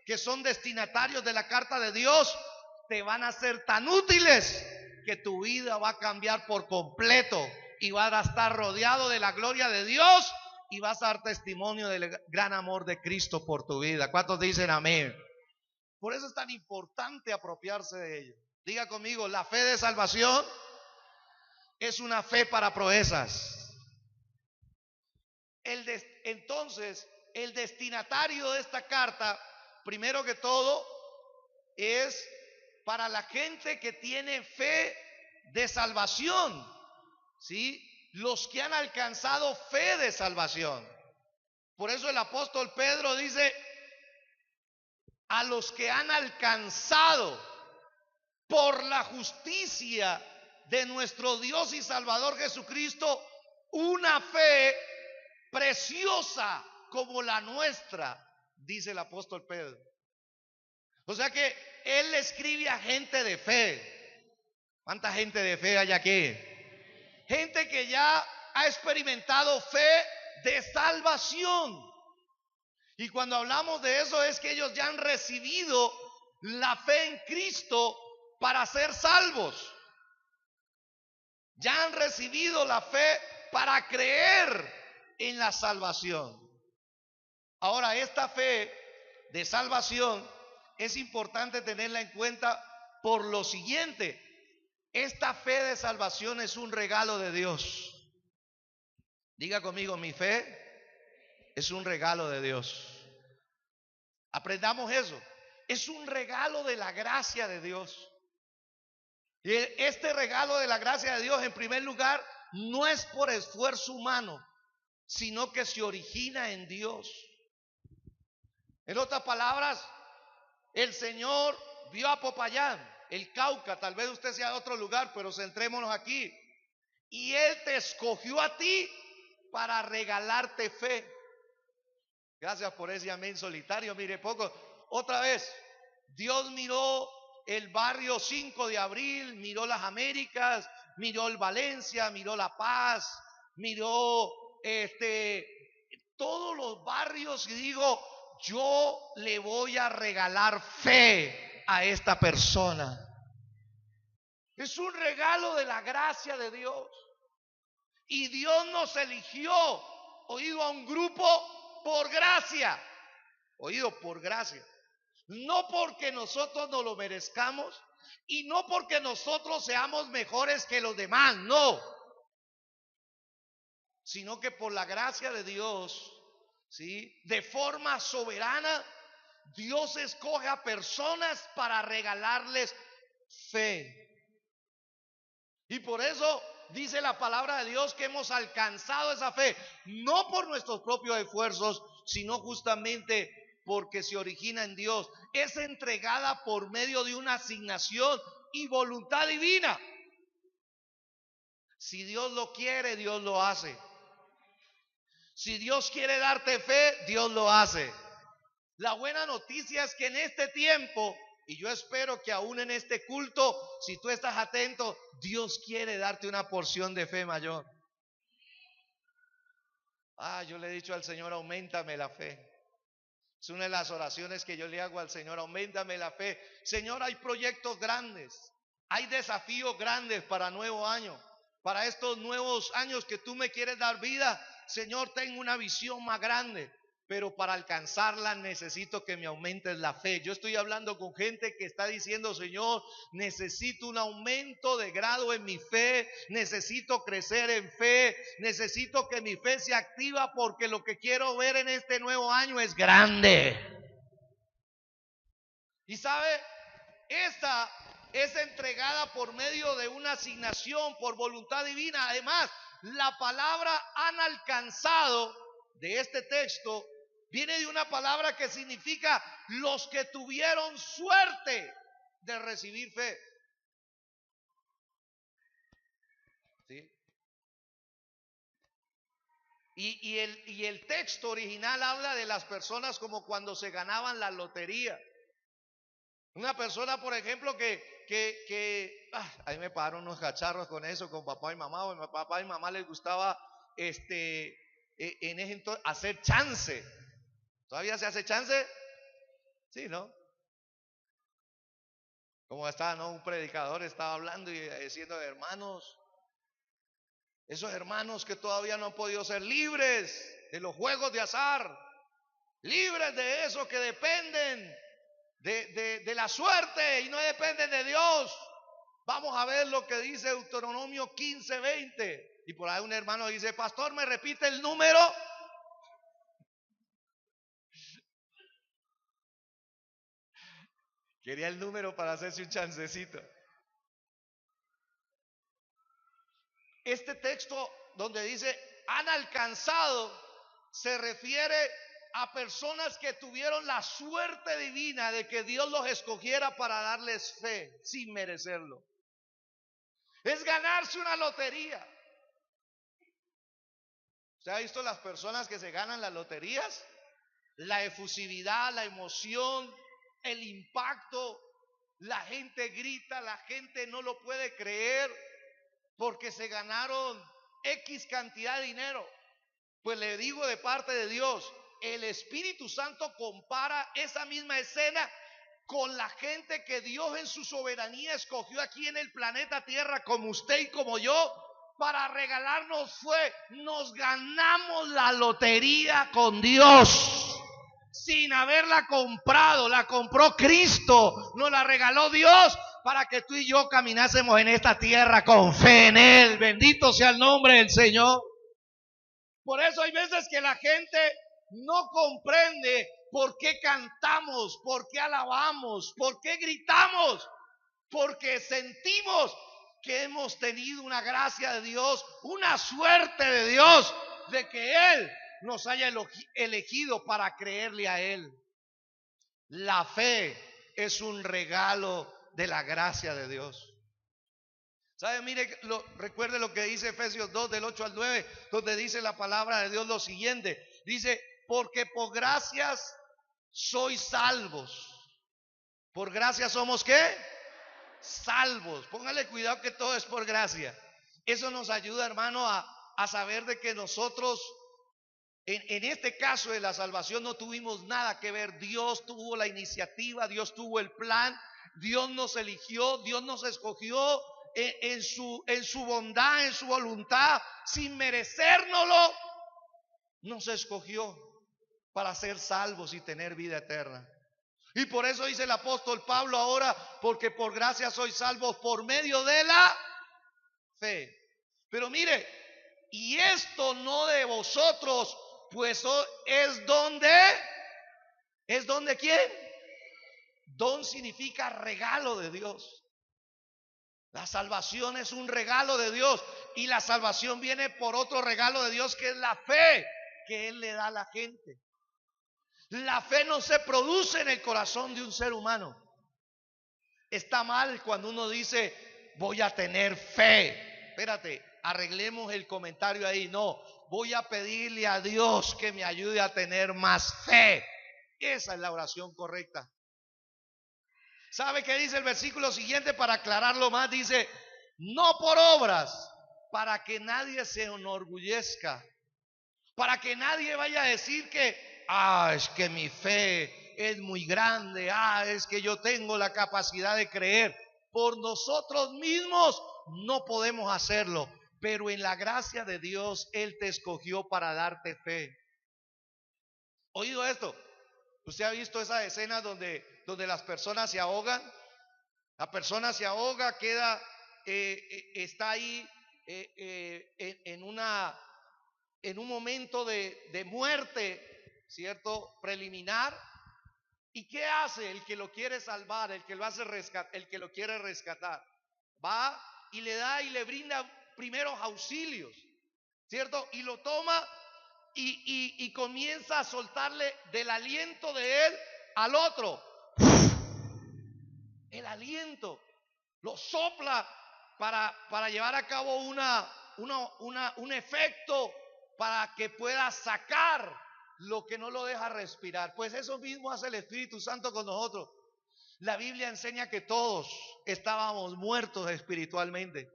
que son destinatarios de la carta de Dios, te van a ser tan útiles que tu vida va a cambiar por completo y vas a estar rodeado de la gloria de Dios y vas a dar testimonio del gran amor de Cristo por tu vida. ¿Cuántos dicen amén? Por eso es tan importante apropiarse de ello. Diga conmigo, la fe de salvación es una fe para proezas. Entonces, el destinatario de esta carta, primero que todo, es para la gente que tiene fe de salvación, ¿sí? Los que han alcanzado fe de salvación. Por eso el apóstol Pedro dice, a los que han alcanzado por la justicia de nuestro Dios y Salvador Jesucristo una fe preciosa como la nuestra, dice el apóstol Pedro. O sea que él le escribe a gente de fe. ¿Cuánta gente de fe hay aquí? Gente que ya ha experimentado fe de salvación. Y cuando hablamos de eso es que ellos ya han recibido la fe en Cristo para ser salvos. Ya han recibido la fe para creer en la salvación. Ahora, esta fe de salvación es importante tenerla en cuenta por lo siguiente. Esta fe de salvación es un regalo de Dios. Diga conmigo, mi fe es un regalo de Dios. Aprendamos eso. Es un regalo de la gracia de Dios. Y este regalo de la gracia de Dios, en primer lugar, no es por esfuerzo humano, sino que se origina en Dios. En otras palabras, el Señor vio a Popayán, el Cauca, tal vez usted sea de otro lugar, pero centrémonos aquí. Y Él te escogió a ti para regalarte fe. Gracias por ese amén solitario. Mire, poco. Otra vez, Dios miró el barrio 5 de abril, miró las Américas, miró el Valencia, miró La Paz, miró todos los barrios y digo, yo le voy a regalar fe a esta persona. Es un regalo de la gracia de Dios. Y Dios nos eligió, oído, a un grupo por gracia. Oído, por gracia. No porque nosotros nos lo merezcamos y no porque nosotros seamos mejores que los demás, no. Sino que por la gracia de Dios, ¿sí? De forma soberana, Dios escoge a personas para regalarles fe. Y por eso dice la palabra de Dios que hemos alcanzado esa fe, no por nuestros propios esfuerzos, sino justamente porque se origina en Dios. Es entregada por medio de una asignación y voluntad divina. Si Dios lo quiere, Dios lo hace. Si Dios quiere darte fe, Dios lo hace. La buena noticia es que en este tiempo, y yo espero que aún en este culto, si tú estás atento, Dios quiere darte una porción de fe mayor. Yo le he dicho al Señor, auméntame la fe. Es una de las oraciones que yo le hago al Señor, auméntame la fe. Señor, hay proyectos grandes, hay desafíos grandes para nuevo año, para estos nuevos años que tú me quieres dar vida. Señor, tengo una visión más grande, pero para alcanzarla necesito que me aumentes la fe. Yo estoy hablando con gente que está diciendo, Señor, necesito un aumento de grado en mi fe, necesito crecer en fe, necesito que mi fe se activa porque lo que quiero ver en este nuevo año es grande. Y sabe, esta es entregada por medio de una asignación por voluntad divina. Además, la palabra han alcanzado de este texto viene de una palabra que significa los que tuvieron suerte de recibir fe. ¿Sí? Y el texto original habla de las personas como cuando se ganaban la lotería. Una persona, por ejemplo, ahí me pagaron unos cacharros con eso, con papá y mamá. A mi papá y mamá les gustaba en ese entonces hacer chance. ¿Todavía se hace chance? Sí, Sí, ¿no? Como estaba, ¿no? Un predicador estaba hablando y diciendo, hermanos, esos hermanos que todavía no han podido ser libres de los juegos de azar, libres de eso que dependen de la suerte y no dependen de Dios. Vamos a ver lo que dice Deuteronomio 15:20. Y por ahí un hermano dice, pastor, ¿me repite el número? Quería el número para hacerse un chancecito. Este texto donde dice han alcanzado se refiere a personas que tuvieron la suerte divina de que Dios los escogiera para darles fe sin merecerlo. Es ganarse una lotería. ¿Se ha visto las personas que se ganan las loterías? La efusividad, la emoción, el impacto. La gente grita, la gente no lo puede creer porque se ganaron X cantidad de dinero. Pues le digo de parte de Dios, el Espíritu Santo compara esa misma escena con la gente que Dios en su soberanía escogió aquí en el planeta Tierra, como usted y como yo, para regalarnos fue, nos ganamos la lotería con Dios, sin haberla comprado, la compró Cristo, nos la regaló Dios para que tú y yo caminásemos en esta tierra con fe en Él. Bendito sea el nombre del Señor. Por eso hay veces que la gente no comprende por qué cantamos, por qué alabamos, por qué gritamos, porque sentimos que hemos tenido una gracia de Dios, una suerte de Dios, de que Él nos haya elegido para creerle a Él. La fe es un regalo de la gracia de Dios. ¿Sabe? Mire, recuerde lo que dice Efesios 2 del 8 al 9, donde dice la palabra de Dios lo siguiente. Dice, porque por gracias sois salvos. ¿Por gracia somos qué? Salvos. Póngale cuidado que todo es por gracia. Eso nos ayuda, hermano, a saber de que nosotros, en este caso de la salvación, no tuvimos nada que ver. Dios tuvo la iniciativa, Dios tuvo el plan, Dios nos eligió, Dios nos escogió en su bondad, en su voluntad, sin merecérnoslo, nos escogió para ser salvos y tener vida eterna. Y por eso dice el apóstol Pablo ahora, porque por gracia sois salvos por medio de la fe. Pero mire, y esto no de vosotros, pues es donde ¿quién? Don significa regalo de Dios. La salvación es un regalo de Dios y la salvación viene por otro regalo de Dios que es la fe que Él le da a la gente. La fe no se produce en el corazón de un ser humano. Está mal cuando uno dice voy a tener fe. Espérate, arreglemos el comentario ahí. No, voy a pedirle a Dios que me ayude a tener más fe. Esa es la oración correcta. ¿Sabe qué dice el versículo siguiente para aclararlo más? Dice, no por obras, para que nadie se enorgullezca, para que nadie vaya a decir que, es que mi fe es muy grande, es que yo tengo la capacidad de creer. Por nosotros mismos no podemos hacerlo, pero en la gracia de Dios Él te escogió para darte fe. ¿Oído esto? ¿Usted ha visto esa escena donde las personas se ahogan? La persona se ahoga, queda, está ahí en un momento de muerte, ¿cierto? Preliminar. ¿Y qué hace el que lo quiere salvar, el que lo hace el que lo quiere rescatar? Va y le da y le brinda primeros auxilios, ¿cierto? Y lo toma y comienza a soltarle del aliento de él al otro. El aliento lo sopla para llevar a cabo un efecto para que pueda sacar lo que no lo deja respirar. Pues eso mismo hace el Espíritu Santo con nosotros. La Biblia enseña que todos estábamos muertos espiritualmente.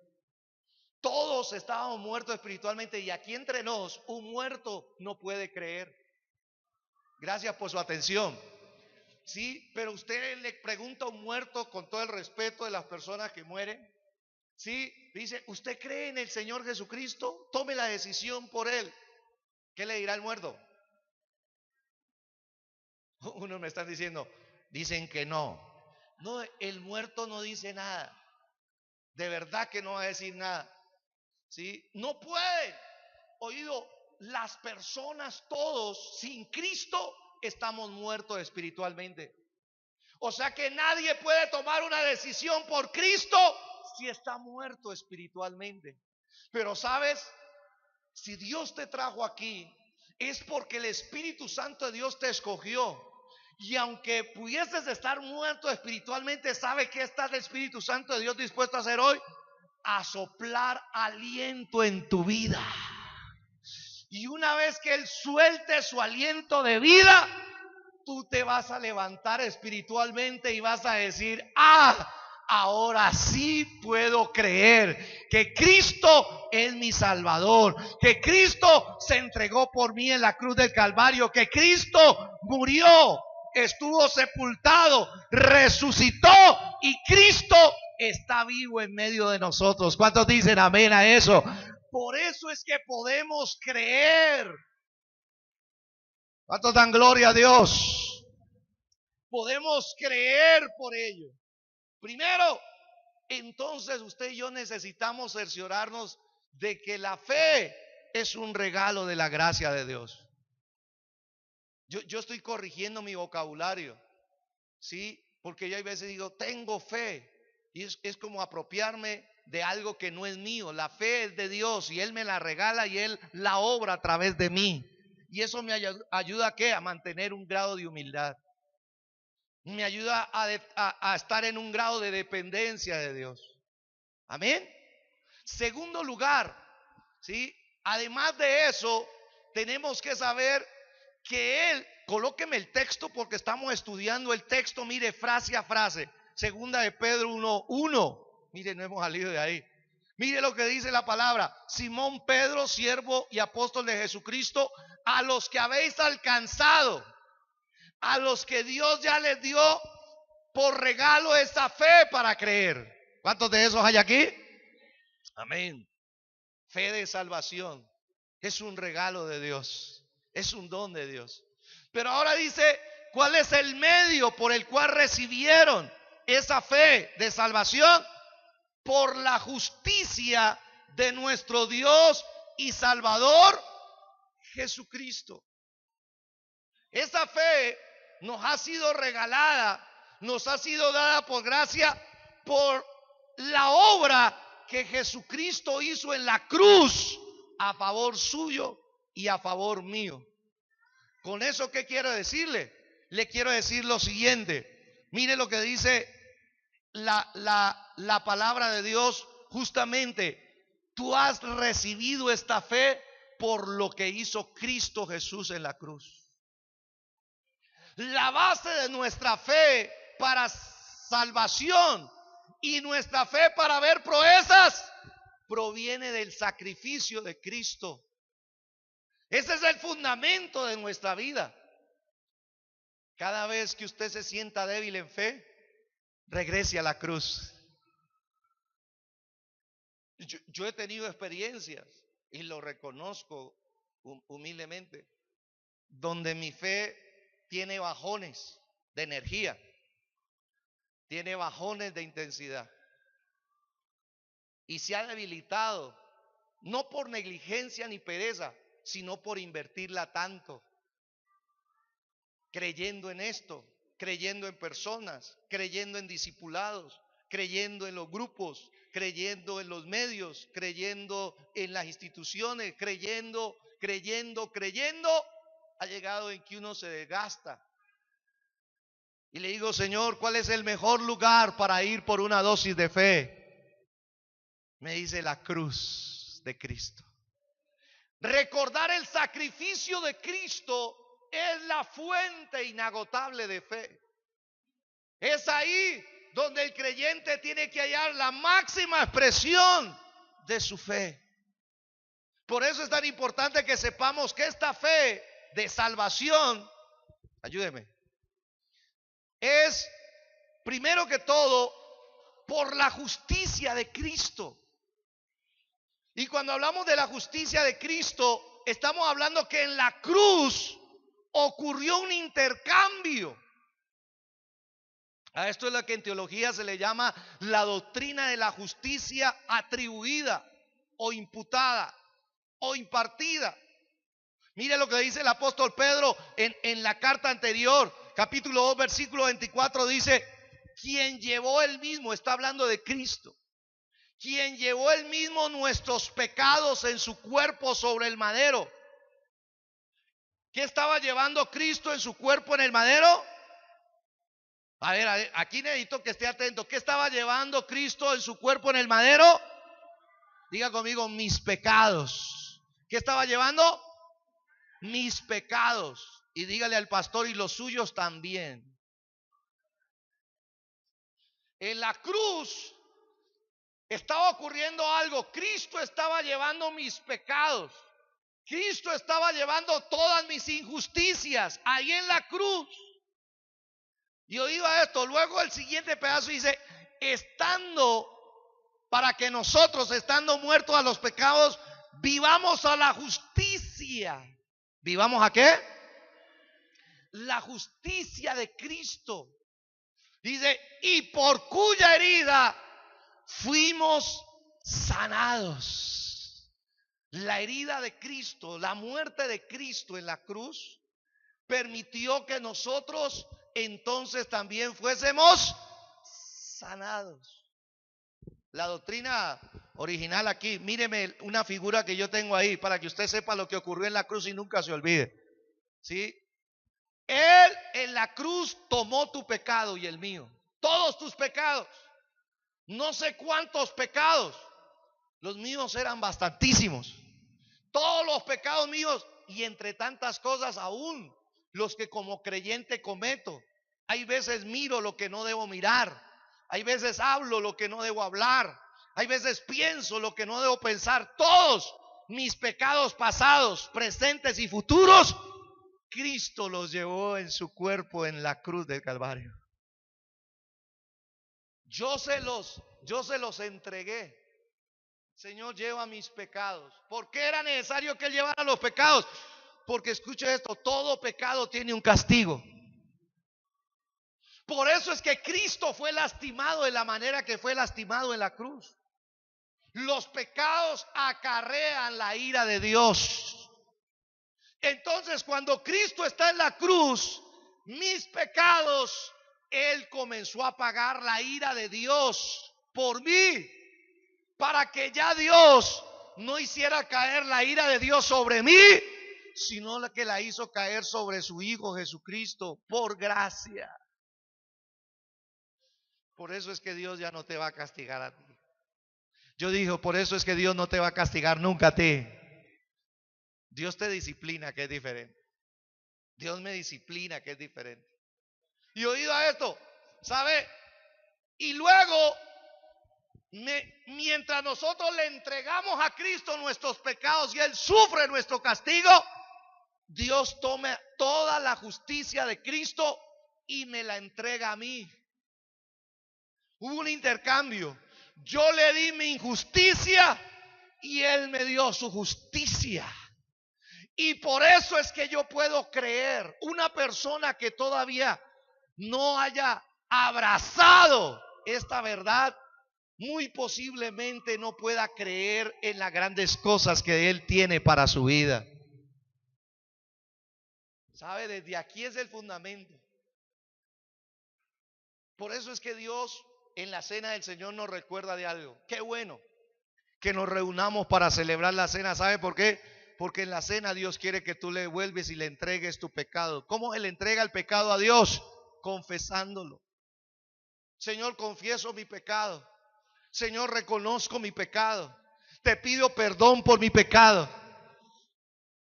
Todos estábamos muertos espiritualmente y aquí entre nos un muerto no puede creer. Gracias por su atención. Sí, pero usted le pregunta a un muerto, con todo el respeto de las personas que mueren, sí, dice, ¿usted cree en el Señor Jesucristo? Tome la decisión por él. ¿Qué le dirá el muerto? Unos me están diciendo, dicen que no. No, el muerto no dice nada. De verdad que no va a decir nada. ¿Sí? No pueden. Oído, las personas todos sin Cristo estamos muertos espiritualmente. O sea que nadie puede tomar una decisión por Cristo si está muerto espiritualmente. Pero sabes, si Dios te trajo aquí, es porque el Espíritu Santo de Dios te escogió. Y aunque pudieses estar muerto espiritualmente, ¿sabe qué está el Espíritu Santo de Dios dispuesto a hacer hoy? A soplar aliento en tu vida. Y una vez que Él suelte su aliento de vida, tú te vas a levantar espiritualmente y vas a decir, ahora sí puedo creer que Cristo es mi Salvador, que Cristo se entregó por mí en la cruz del Calvario, que Cristo murió, estuvo sepultado, resucitó y Cristo está vivo en medio de nosotros. ¿Cuántos dicen amén a eso? Por eso es que podemos creer. ¿Cuántos dan gloria a Dios? Podemos creer por ello. Primero, entonces usted y yo necesitamos cerciorarnos de que la fe es un regalo de la gracia de Dios. Yo estoy corrigiendo mi vocabulario, ¿sí? Porque yo hay veces digo, tengo fe. Y es como apropiarme de algo que no es mío. La fe es de Dios y Él me la regala y Él la obra a través de mí. Y eso me ayuda ¿a qué? A mantener un grado de humildad. Me ayuda a estar en un grado de dependencia de Dios. Amén. Segundo lugar, ¿sí? Además de eso, tenemos que saber que Él, colóqueme el texto porque estamos estudiando el texto, mire, frase a frase. Segunda de Pedro 1:1. Mire, no hemos salido de ahí. Mire lo que dice la palabra. Simón Pedro, siervo y apóstol de Jesucristo, a los que habéis alcanzado, a los que Dios ya les dio por regalo esa fe para creer. ¿Cuántos de esos hay aquí? Amén. Fe de salvación es un regalo de Dios, es un don de Dios. Pero ahora dice, ¿cuál es el medio por el cual recibieron esa fe de salvación? Por la justicia de nuestro Dios y Salvador Jesucristo. Esa fe nos ha sido regalada, nos ha sido dada por gracia, por la obra que Jesucristo hizo en la cruz a favor suyo y a favor mío. Con eso, ¿qué quiero decirle? Le quiero decir lo siguiente. Mire lo que dice la palabra de Dios, justamente. Tú has recibido esta fe por lo que hizo Cristo Jesús en la cruz. La base de nuestra fe para salvación y nuestra fe para ver proezas proviene del sacrificio de Cristo. Ese es el fundamento de nuestra vida. Cada vez que usted se sienta débil en fe, regrese a la cruz. Yo he tenido experiencias y lo reconozco humildemente, donde mi fe tiene bajones de energía, tiene bajones de intensidad y se ha debilitado, no por negligencia ni pereza, sino por invertirla tanto, creyendo en esto, creyendo en personas, creyendo en discipulados, creyendo en los grupos, creyendo en los medios, creyendo en las instituciones, creyendo, ha llegado en que uno se desgasta. Y le digo, Señor, ¿cuál es el mejor lugar para ir por una dosis de fe? Me dice la cruz de Cristo. Recordar el sacrificio de Cristo es la fuente inagotable de fe. Es ahí donde el creyente tiene que hallar la máxima expresión de su fe. Por eso es tan importante que sepamos que esta fe de salvación, ayúdeme, es, primero que todo, por la justicia de Cristo. Y cuando hablamos de la justicia de Cristo, estamos hablando que en la cruz ocurrió un intercambio. A esto es lo que en teología se le llama la doctrina de la justicia atribuida o imputada o impartida. Mire lo que dice el apóstol Pedro en la carta anterior, capítulo 2, versículo 24, dice: quien llevó él mismo, está hablando de Cristo, quien llevó él mismo nuestros pecados en su cuerpo sobre el madero. ¿Qué estaba llevando Cristo en su cuerpo en el madero? A ver, aquí necesito que esté atento. ¿Qué estaba llevando Cristo en su cuerpo en el madero? Diga conmigo: mis pecados. ¿Qué estaba llevando? Mis pecados. Y dígale al pastor: y los suyos también. En la cruz estaba ocurriendo algo. Cristo estaba llevando mis pecados. Cristo estaba llevando todas mis injusticias ahí en la cruz. Y oído a esto, luego el siguiente pedazo dice: para que nosotros, estando muertos a los pecados, vivamos a la justicia. ¿Vivamos a qué? La justicia de Cristo. Dice: y por cuya herida fuimos sanados. La herida de Cristo, la muerte de Cristo en la cruz, permitió que nosotros entonces también fuésemos sanados. La doctrina original aquí, míreme una figura que yo tengo ahí para que usted sepa lo que ocurrió en la cruz y nunca se olvide. ¿Sí? Él en la cruz tomó tu pecado y el mío, todos tus pecados. No sé cuántos pecados, los míos eran bastantísimos. Todos los pecados míos, y entre tantas cosas aún los que como creyente cometo. Hay veces miro lo que no debo mirar, hay veces hablo lo que no debo hablar, hay veces pienso lo que no debo pensar. Todos mis pecados pasados, presentes y futuros, Cristo los llevó en su cuerpo en la cruz del Calvario. Yo se los entregué. Señor, lleva mis pecados. ¿Por qué era necesario que Él llevara los pecados? Porque escuche esto: todo pecado tiene un castigo. Por eso es que Cristo fue lastimado de la manera que fue lastimado en la cruz. Los pecados acarrean la ira de Dios. Entonces, cuando Cristo está en la cruz, mis pecados, Él comenzó a pagar la ira de Dios por mí, para que ya Dios no hiciera caer la ira de Dios sobre mí, sino la que la hizo caer sobre su Hijo Jesucristo por gracia. Por eso es que Dios ya no te va a castigar a ti. Yo digo, por eso es que Dios no te va a castigar nunca a ti. Dios te disciplina, que es diferente. Dios me disciplina, que es diferente. Y oído a esto, ¿sabe? Y luego, mientras nosotros le entregamos a Cristo nuestros pecados y Él sufre nuestro castigo, Dios toma toda la justicia de Cristo y me la entrega a mí. Hubo un intercambio. Yo le di mi injusticia y Él me dio su justicia. Y por eso es que yo puedo creer. Una persona que todavía no haya abrazado esta verdad, muy posiblemente no pueda creer en las grandes cosas que Él tiene para su vida. ¿Sabe? Desde aquí es el fundamento. Por eso es que Dios en la cena del Señor nos recuerda de algo. Qué bueno que nos reunamos para celebrar la cena. ¿Sabe por qué? Porque en la cena Dios quiere que tú le vuelves y le entregues tu pecado. ¿Cómo Él entrega el pecado a Dios? Confesándolo. Señor, confieso mi pecado. Señor, reconozco mi pecado. Te pido perdón por mi pecado.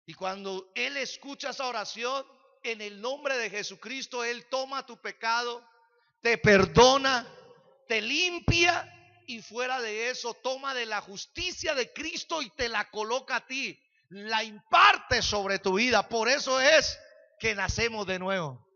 Y cuando Él escucha esa oración, en el nombre de Jesucristo, Él toma tu pecado, te perdona, te limpia, y fuera de eso toma de la justicia de Cristo y te la coloca a ti, la imparte sobre tu vida. Por eso es que nacemos de nuevo.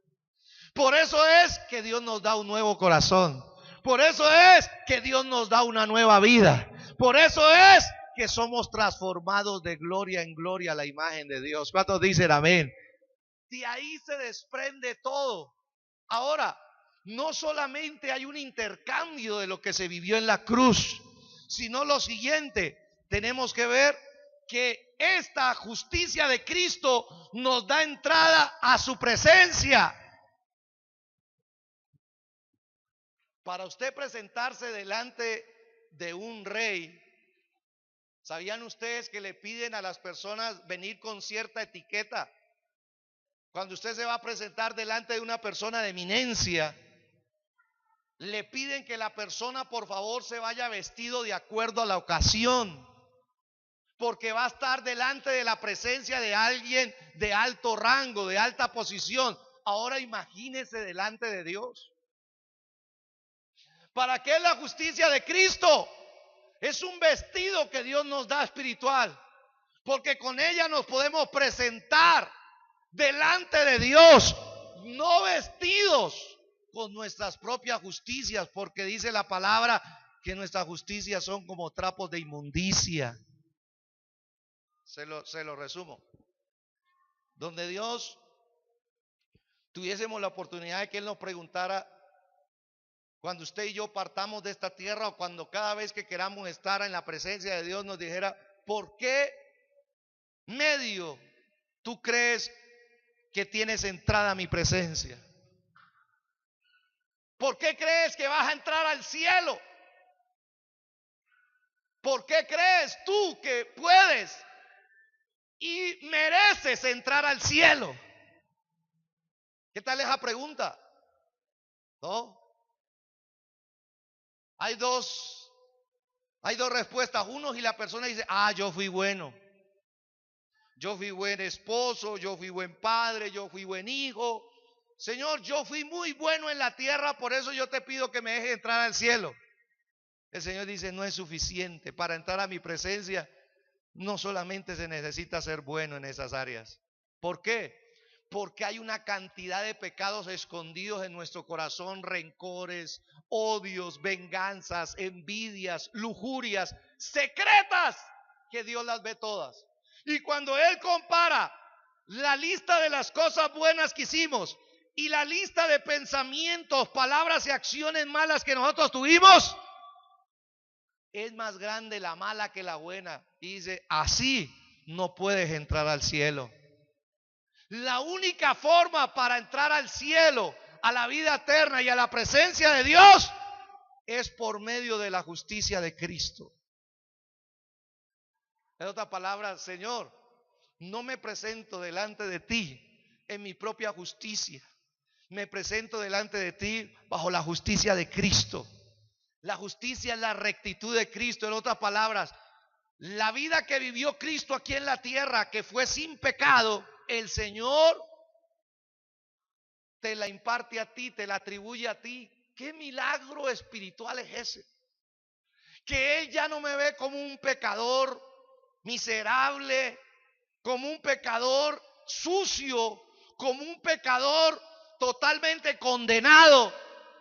Por eso es que Dios nos da un nuevo corazón. Por eso es que Dios nos da una nueva vida. Por eso es que somos transformados de gloria en gloria a la imagen de Dios. ¿Cuántos dicen amén? De ahí se desprende todo. Ahora, no solamente hay un intercambio de lo que se vivió en la cruz, sino lo siguiente, tenemos que ver que esta justicia de Cristo nos da entrada a su presencia. Para usted presentarse delante de un rey, ¿sabían ustedes que le piden a las personas venir con cierta etiqueta? Cuando usted se va a presentar delante de una persona de eminencia, le piden que la persona por favor se vaya vestido de acuerdo a la ocasión, porque va a estar delante de la presencia de alguien de alto rango, de alta posición. Ahora imagínese delante de Dios. ¿Para qué es la justicia de Cristo? Es un vestido que Dios nos da espiritual, porque con ella nos podemos presentar delante de Dios, no vestidos con nuestras propias justicias, porque dice la palabra que nuestras justicias son como trapos de inmundicia. Se lo resumo. Donde Dios tuviésemos la oportunidad de que Él nos preguntara, cuando usted y yo partamos de esta tierra, o cuando cada vez que queramos estar en la presencia de Dios nos dijera, ¿por qué medio tú crees que tienes entrada a mi presencia? ¿Por qué crees que vas a entrar al cielo? ¿Por qué crees tú que puedes y mereces entrar al cielo? ¿Qué tal esa pregunta? ¿No? Hay dos respuestas. Uno, y la persona dice, yo fui bueno. Yo fui buen esposo, yo fui buen padre, yo fui buen hijo. Señor, yo fui muy bueno en la tierra, por eso yo te pido que me dejes entrar al cielo. El Señor dice, no es suficiente. Para entrar a mi presencia, no solamente se necesita ser bueno en esas áreas. ¿Por qué? Porque hay una cantidad de pecados escondidos en nuestro corazón, rencores, odios, venganzas, envidias, lujurias, secretas, que Dios las ve todas. Y cuando Él compara la lista de las cosas buenas que hicimos y la lista de pensamientos, palabras y acciones malas que nosotros tuvimos, es más grande la mala que la buena. Y dice, así no puedes entrar al cielo. La única forma para entrar al cielo, a la vida eterna y a la presencia de Dios es por medio de la justicia de Cristo. En otras palabras, Señor, no me presento delante de ti en mi propia justicia. Me presento delante de ti bajo la justicia de Cristo. La justicia es la rectitud de Cristo. En otras palabras, la vida que vivió Cristo aquí en la tierra, que fue sin pecado, el Señor te la imparte a ti, te la atribuye a ti. ¿Qué milagro espiritual es ese? Que Él ya no me ve como un pecador miserable, como un pecador sucio, como un pecador totalmente condenado,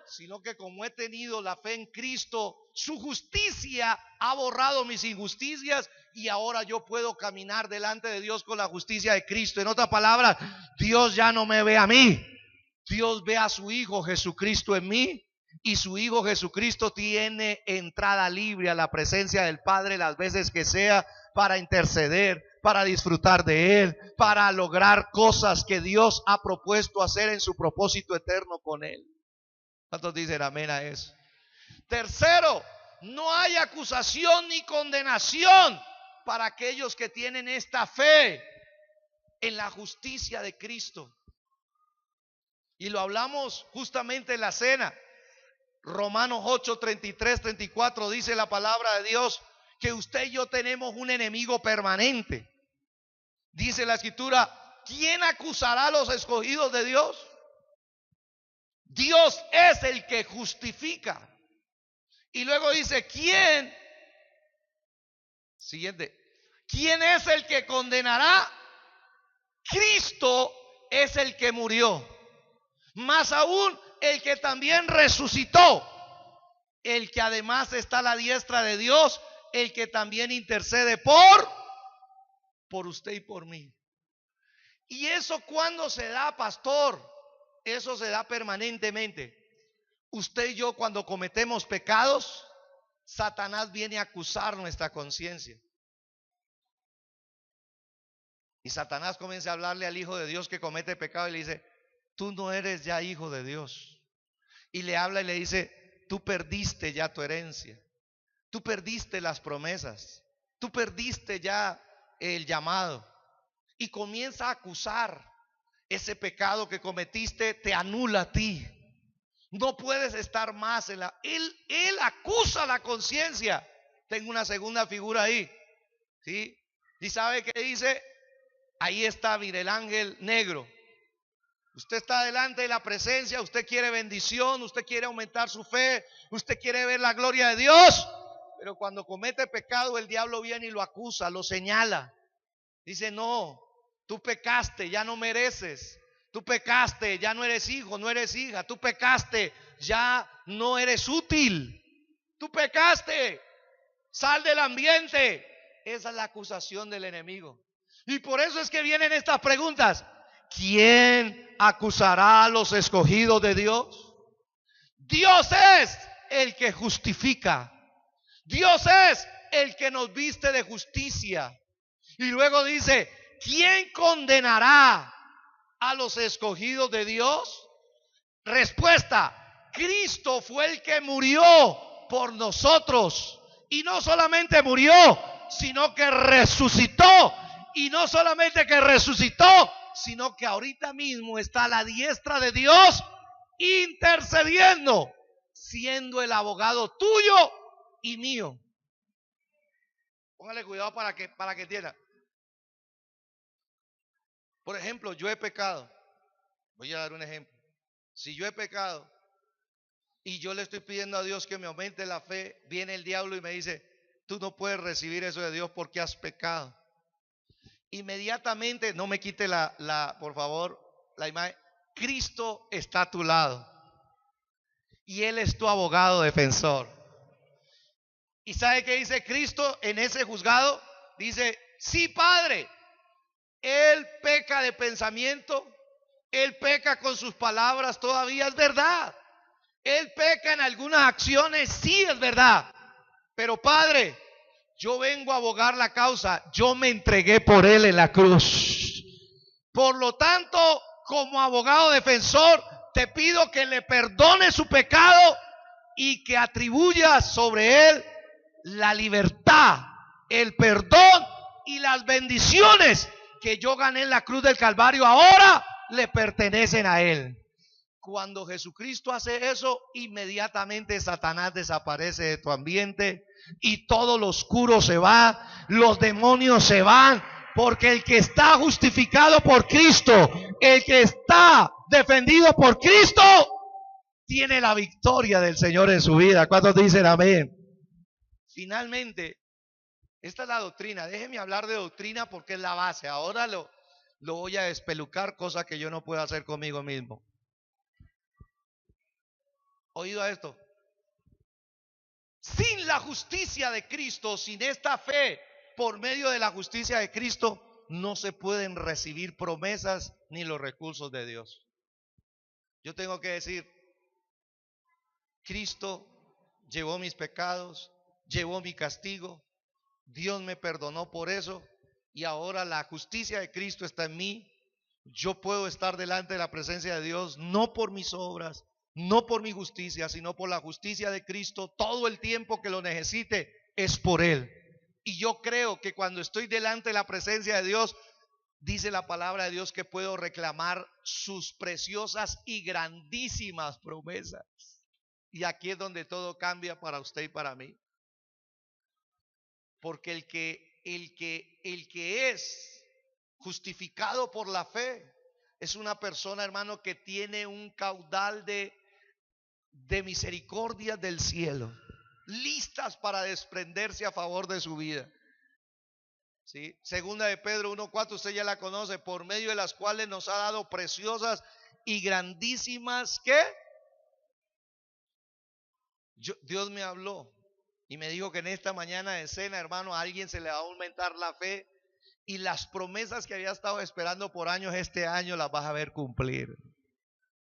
sino que como he tenido la fe en Cristo, su justicia ha borrado mis injusticias y ahora yo puedo caminar delante de Dios con la justicia de Cristo. En otras palabras, Dios ya no me ve a mí, Dios ve a su Hijo Jesucristo en mí, y su Hijo Jesucristo tiene entrada libre a la presencia del Padre las veces que sea, para interceder, para disfrutar de Él, para lograr cosas que Dios ha propuesto hacer en su propósito eterno con Él. ¿Cuántos dicen amén a eso? Tercero, no hay acusación ni condenación para aquellos que tienen esta fe en la justicia de Cristo. Y lo hablamos justamente en la cena. Romanos 8, 33, 34 dice la palabra de Dios que usted y yo tenemos un enemigo permanente. Dice la escritura, ¿quién acusará a los escogidos de Dios? Dios es el que justifica. Y luego dice, ¿quién? Siguiente. ¿Quién es el que condenará? Cristo es el que murió. Más aún el que también resucitó, el que además está a la diestra de Dios, el que también intercede por usted y por mí. ¿Y eso cuándo se da, pastor? Eso se da permanentemente. Usted y yo, cuando cometemos pecados, Satanás viene a acusar nuestra conciencia. Y Satanás comienza a hablarle al Hijo de Dios que comete pecado y le dice: tú no eres ya hijo de Dios. Y le habla y le dice: tú perdiste ya tu herencia, tú perdiste las promesas, tú perdiste ya el llamado. Y comienza a acusar. Ese pecado que cometiste te anula a ti. No puedes estar más en la... Él acusa la conciencia. Tengo una segunda figura ahí, ¿sí? ¿Y sabe qué dice? Ahí está, mire, el ángel negro. Usted está delante de la presencia, usted quiere bendición, usted quiere aumentar su fe, usted quiere ver la gloria de Dios, pero cuando comete pecado el diablo viene y lo acusa, lo señala. Dice: no, tú pecaste, ya no mereces. Tú pecaste, ya no eres hijo, no eres hija. Tú pecaste, ya no eres útil. Tú pecaste, sal del ambiente. Esa es la acusación del enemigo. Y por eso es que vienen estas preguntas. ¿Quién acusará a los escogidos de Dios? Dios es el que justifica. Dios es el que nos viste de justicia. Y luego dice: ¿quién condenará a los escogidos de Dios? Respuesta: Cristo fue el que murió por nosotros. Y no solamente murió, sino que resucitó. Y no solamente que resucitó, sino que ahorita mismo está a la diestra de Dios intercediendo, siendo el abogado tuyo y mío. Póngale cuidado para que entienda. Por ejemplo, yo he pecado. Voy a dar un ejemplo. Si yo he pecado y yo le estoy pidiendo a Dios que me aumente la fe, viene el diablo y me dice: tú no puedes recibir eso de Dios porque has pecado. Inmediatamente, no me quite por favor, la imagen. Cristo está a tu lado y Él es tu abogado defensor. ¿Y sabe qué dice Cristo en ese juzgado? Dice: sí, Padre, Él peca de pensamiento, Él peca con sus palabras, todavía es verdad. Él peca en algunas acciones, sí es verdad. Pero Padre, yo vengo a abogar la causa, yo me entregué por Él en la cruz. Por lo tanto, como abogado defensor, te pido que le perdone su pecado y que atribuya sobre Él la libertad, el perdón y las bendiciones que yo gané en la cruz del Calvario. Ahora le pertenecen a Él. Cuando Jesucristo hace eso, inmediatamente Satanás desaparece de tu ambiente y todo lo oscuro se va, los demonios se van, porque el que está justificado por Cristo, el que está defendido por Cristo, tiene la victoria del Señor en su vida. ¿Cuántos dicen amén? Finalmente, esta es la doctrina. Déjeme hablar de doctrina porque es la base. Ahora lo voy a despelucar, cosa que yo no puedo hacer conmigo mismo. Oído a esto. Sin la justicia de Cristo, sin esta fe por medio de la justicia de Cristo, no se pueden recibir promesas ni los recursos de Dios. Yo tengo que decir: Cristo llevó mis pecados, llevó mi castigo, Dios me perdonó por eso, y ahora la justicia de Cristo está en mí. Yo puedo estar delante de la presencia de Dios, no por mis obras, no por mi justicia, sino por la justicia de Cristo. Todo el tiempo que lo necesite es por Él. Y yo creo que cuando estoy delante de la presencia de Dios, dice la palabra de Dios que puedo reclamar sus preciosas y grandísimas promesas. Y aquí es donde todo cambia para usted y para mí. Porque el que es justificado por la fe es una persona, hermano, que tiene un caudal de misericordia del cielo, listas para desprenderse a favor de su vida. ¿Sí? Segunda de Pedro 1:4, usted ya la conoce: por medio de las cuales nos ha dado preciosas y grandísimas, ¿qué? Dios me habló y me dijo que en esta mañana de cena, hermano, a alguien se le va a aumentar la fe y las promesas que había estado esperando por años, este año las vas a ver cumplir.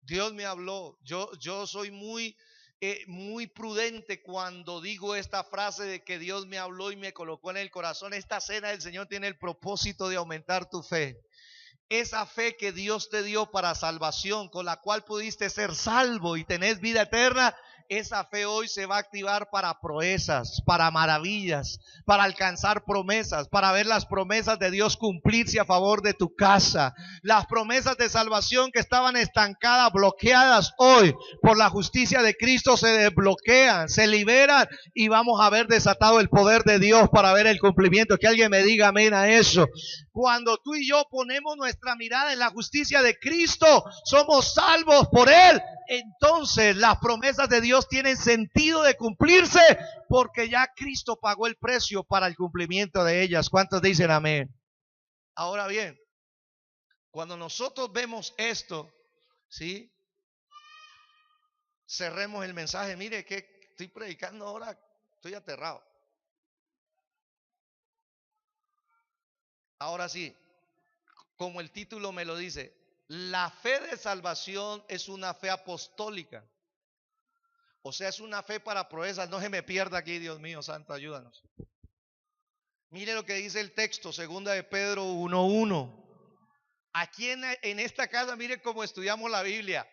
Dios me habló. Yo soy muy prudente cuando digo esta frase de que Dios me habló y me colocó en el corazón. Esta cena del Señor tiene el propósito de aumentar tu fe. Esa fe que Dios te dio para salvación, con la cual pudiste ser salvo y tenés vida eterna, esa fe hoy se va a activar para proezas, para maravillas, para alcanzar promesas, para ver las promesas de Dios cumplirse a favor de tu casa. Las promesas de salvación que estaban estancadas, bloqueadas, hoy por la justicia de Cristo se desbloquean, se liberan y vamos a ver desatado el poder de Dios para ver el cumplimiento. Que alguien me diga amén a eso. Cuando tú y yo ponemos nuestra mirada en la justicia de Cristo, somos salvos por Él. Entonces las promesas de Dios tienen sentido de cumplirse porque ya Cristo pagó el precio para el cumplimiento de ellas. ¿Cuántos dicen amén? Ahora bien, cuando nosotros vemos esto, ¿sí? Cerremos el mensaje. Mire que estoy predicando ahora, estoy aterrado. Ahora sí, como el título me lo dice, la fe de salvación es una fe apostólica. O sea, es una fe para proezas. No se me pierda aquí, Dios mío, santo, ayúdanos. Mire lo que dice el texto, segunda de Pedro 1:1. Aquí en esta casa, mire cómo estudiamos la Biblia.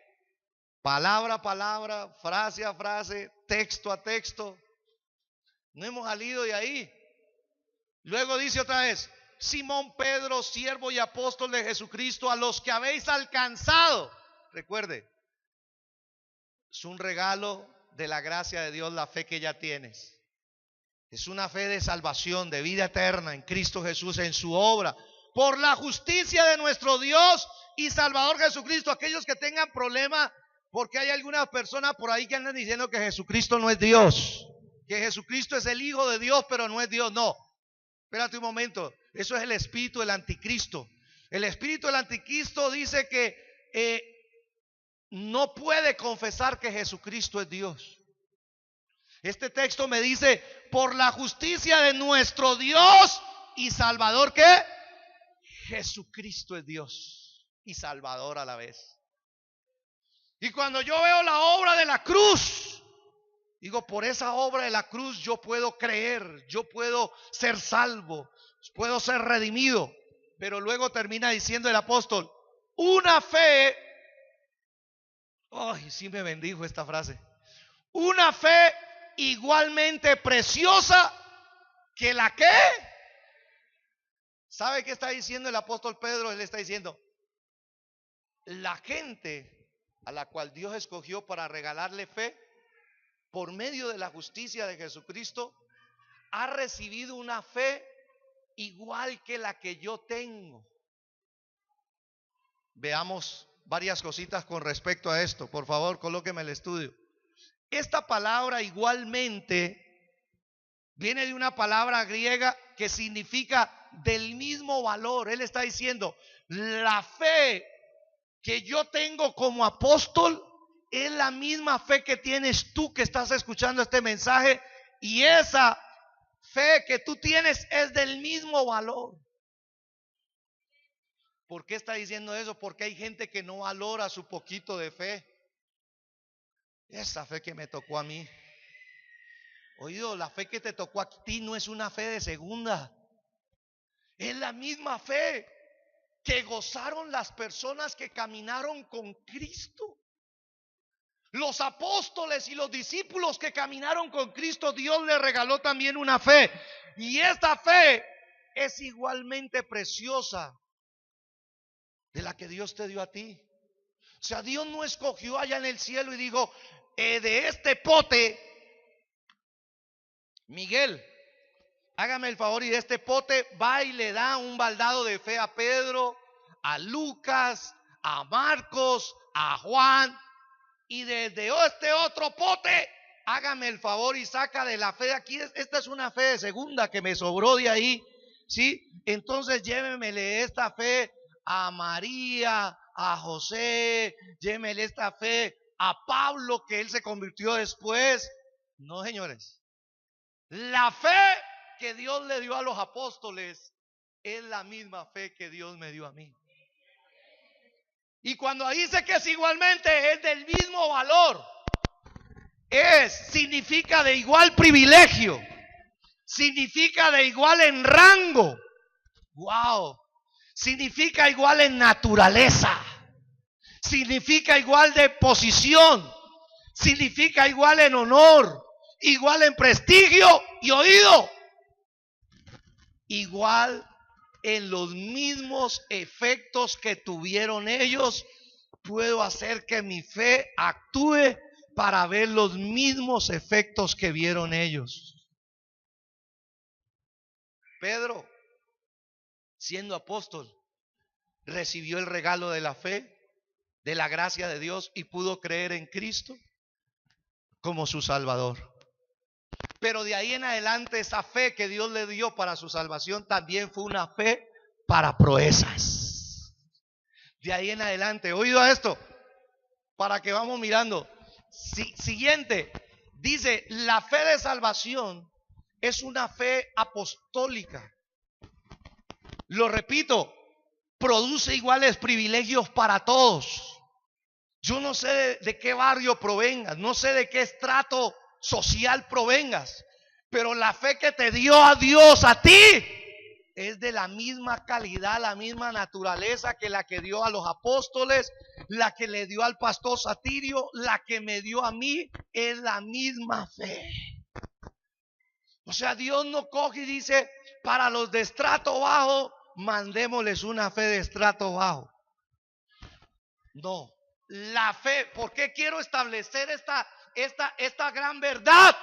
Palabra a palabra, frase a frase, texto a texto. No hemos salido de ahí. Luego dice otra vez, Simón Pedro, siervo y apóstol de Jesucristo, a los que habéis alcanzado. Recuerde, es un regalo de la gracia de Dios la fe que ya tienes. Es una fe de salvación, de vida eterna en Cristo Jesús, en su obra, por la justicia de nuestro Dios y Salvador Jesucristo. Aquellos que tengan problemas, porque hay algunas personas por ahí que andan diciendo que Jesucristo no es Dios, que Jesucristo es el Hijo de Dios, pero no es Dios. No, espérate un momento, eso es el espíritu del anticristo. El espíritu del anticristo dice que no puede confesar que Jesucristo es Dios. Este texto me dice, por la justicia de nuestro Dios y Salvador, ¿qué? Jesucristo es Dios y Salvador a la vez. Y cuando yo veo la obra de la cruz, digo, por esa obra de la cruz yo puedo creer, yo puedo ser salvo, puedo ser redimido. Pero luego termina diciendo el apóstol, una fe, ay, sí me bendijo esta frase, una fe igualmente preciosa que la que. ¿Sabe qué está diciendo el apóstol Pedro? Él está diciendo, la gente a la cual Dios escogió para regalarle fe por medio de la justicia de Jesucristo ha recibido una fe igual que la que yo tengo. Veamos varias cositas con respecto a esto. Por favor, colóqueme el estudio. Esta palabra igualmente viene de una palabra griega que significa del mismo valor. Él está diciendo, la fe que yo tengo como apóstol es la misma fe que tienes tú que estás escuchando este mensaje, y esa fe que tú tienes es del mismo valor. ¿Por qué está diciendo eso? Porque hay gente que no valora su poquito de fe. Esa fe que me tocó a mí. Oído, la fe que te tocó a ti no es una fe de segunda. Es la misma fe que gozaron las personas que caminaron con Cristo. Los apóstoles y los discípulos que caminaron con Cristo, Dios les regaló también una fe. Y esta fe es igualmente preciosa de la que Dios te dio a ti. O sea, Dios no escogió allá en el cielo y dijo, de este pote, Miguel, hágame el favor, y de este pote va y le da un baldado de fe a Pedro, a Lucas, a Marcos, a Juan, y desde este otro pote, hágame el favor y saca de la fe de aquí. Esta es una fe de segunda que me sobró de ahí, ¿sí? Entonces llévemele esta fe a María, a José, llévele esta fe a Pablo, que él se convirtió después. No, señores. La fe que Dios le dio a los apóstoles es la misma fe que Dios me dio a mí. Y cuando dice que es igualmente, es del mismo valor. Significa de igual privilegio. Significa de igual en rango. Wow. Significa igual en naturaleza. Significa igual de posición. Significa igual en honor. Igual en prestigio y oído. Igual en los mismos efectos que tuvieron ellos. Puedo hacer que mi fe actúe para ver los mismos efectos que vieron ellos. Pedro, siendo apóstol, recibió el regalo de la fe, de la gracia de Dios, y pudo creer en Cristo como su Salvador. Pero de ahí en adelante, esa fe que Dios le dio para su salvación también fue una fe para proezas. De ahí en adelante, oído a esto, para que vamos mirando. Siguiente, dice, la fe de salvación es una fe apostólica. Lo repito, produce iguales privilegios para todos. Yo no sé de qué barrio provengas, no sé de qué estrato social provengas, pero la fe que te dio a Dios a ti es de la misma calidad, la misma naturaleza que la que dio a los apóstoles, la que le dio al pastor Satirio, la que me dio a mí, es la misma fe. O sea, Dios no coge y dice, para los de estrato bajo, mandémosles una fe de estrato bajo. No, la fe, ¿por qué quiero establecer esta gran verdad?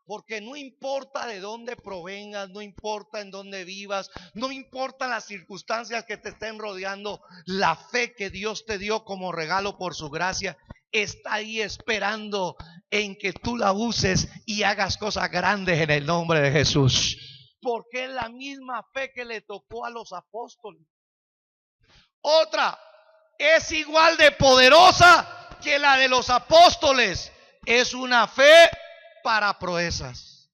Porque no importa de dónde provengas, no importa en dónde vivas, no importa las circunstancias que te estén rodeando, la fe que Dios te dio como regalo por su gracia está ahí esperando en que tú la uses y hagas cosas grandes en el nombre de Jesús. Porque es la misma fe que le tocó a los apóstoles. Otra, es igual de poderosa que la de los apóstoles. Es una fe para proezas.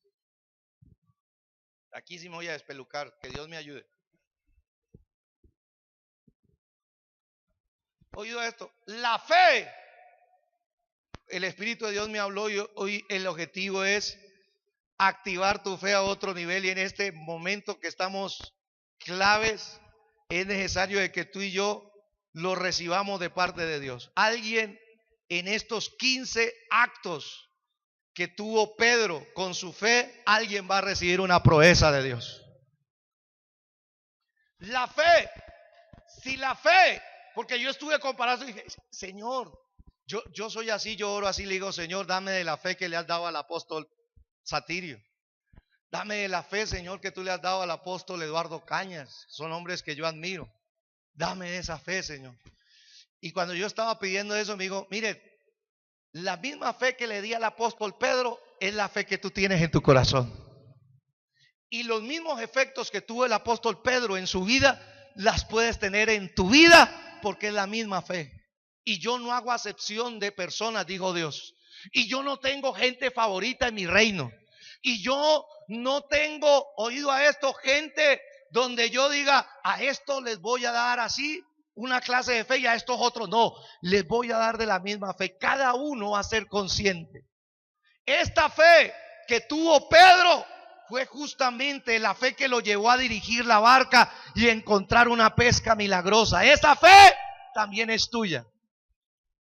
Aquí sí me voy a despelucar, que Dios me ayude. Oído esto, la fe, el Espíritu de Dios me habló y hoy el objetivo es activar tu fe a otro nivel, y en este momento que estamos claves es necesario de que tú y yo lo recibamos de parte de Dios. Alguien en estos 15 actos que tuvo Pedro con su fe, alguien va a recibir una proeza de Dios. La fe, si la fe, porque yo estuve comparando y dije, Señor, yo soy así, yo oro así, le digo, Señor, dame de la fe que le has dado al apóstol Satirio. Dame de la fe, Señor, que tú le has dado al apóstol Eduardo Cañas. Son hombres que yo admiro. Dame esa fe, Señor. Y cuando yo estaba pidiendo eso, me dijo, mire, la misma fe que le di al apóstol Pedro es la fe que tú tienes en tu corazón. Y los mismos efectos que tuvo el apóstol Pedro en su vida, las puedes tener en tu vida porque es la misma fe. Y yo no hago acepción de personas, dijo Dios. Y yo no tengo gente favorita en mi reino. Y yo no tengo, oído a esto, gente donde yo diga, a esto les voy a dar así una clase de fe y a estos otros no, les voy a dar de la misma fe. Cada uno va a ser consciente. Esta fe que tuvo Pedro fue justamente la fe que lo llevó a dirigir la barca y encontrar una pesca milagrosa. Esa fe también es tuya.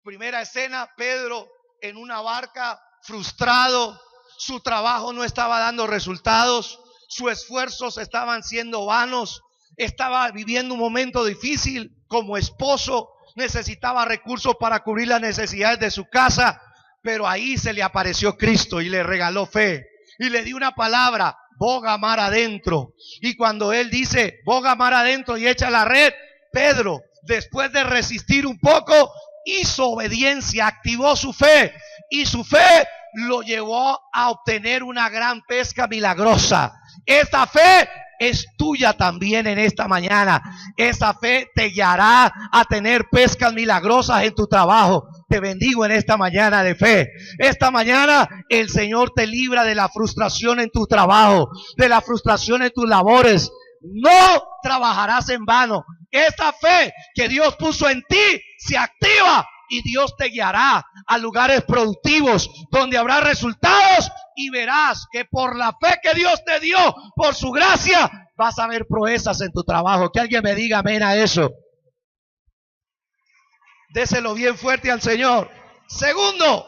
Primera escena, Pedro en una barca, frustrado, su trabajo no estaba dando resultados, sus esfuerzos estaban siendo vanos, estaba viviendo un momento difícil como esposo, necesitaba recursos para cubrir las necesidades de su casa, pero ahí se le apareció Cristo y le regaló fe y le dio una palabra, boga mar adentro. Y cuando él dice boga mar adentro y echa la red, Pedro, después de resistir un poco, hizo obediencia, activó su fe y su fe lo llevó a obtener una gran pesca milagrosa. Esta fe es tuya también en esta mañana. Esa fe te guiará a tener pescas milagrosas en tu trabajo. Te bendigo en esta mañana de fe. Esta mañana el Señor te libra de la frustración en tu trabajo, de la frustración en tus labores. No trabajarás en vano. Esa fe que Dios puso en ti se activa y Dios te guiará a lugares productivos donde habrá resultados y verás que por la fe que Dios te dio, por su gracia, vas a ver proezas en tu trabajo. Que alguien me diga amén a eso. Déselo bien fuerte al Señor. Segundo,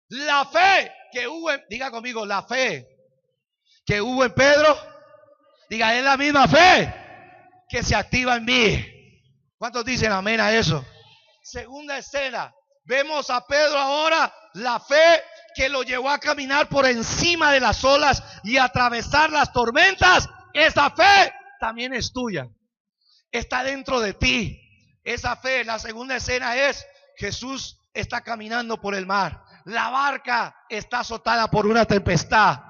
la fe que hubo diga conmigo, la fe que hubo en Pedro, diga, es la misma fe que se activa en mí. ¿Cuántos dicen amén a eso? Segunda escena, vemos a Pedro ahora, la fe que lo llevó a caminar por encima de las olas y atravesar las tormentas. Esa fe también es tuya, está dentro de ti. Esa fe, la segunda escena es, Jesús está caminando por el mar, la barca está azotada por una tempestad.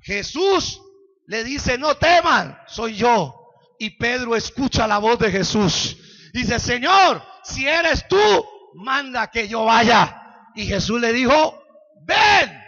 Jesús le dice, no teman, soy yo. Y Pedro escucha la voz de Jesús. Dice, Señor, si eres tú, manda que yo vaya. Y Jesús le dijo, ven.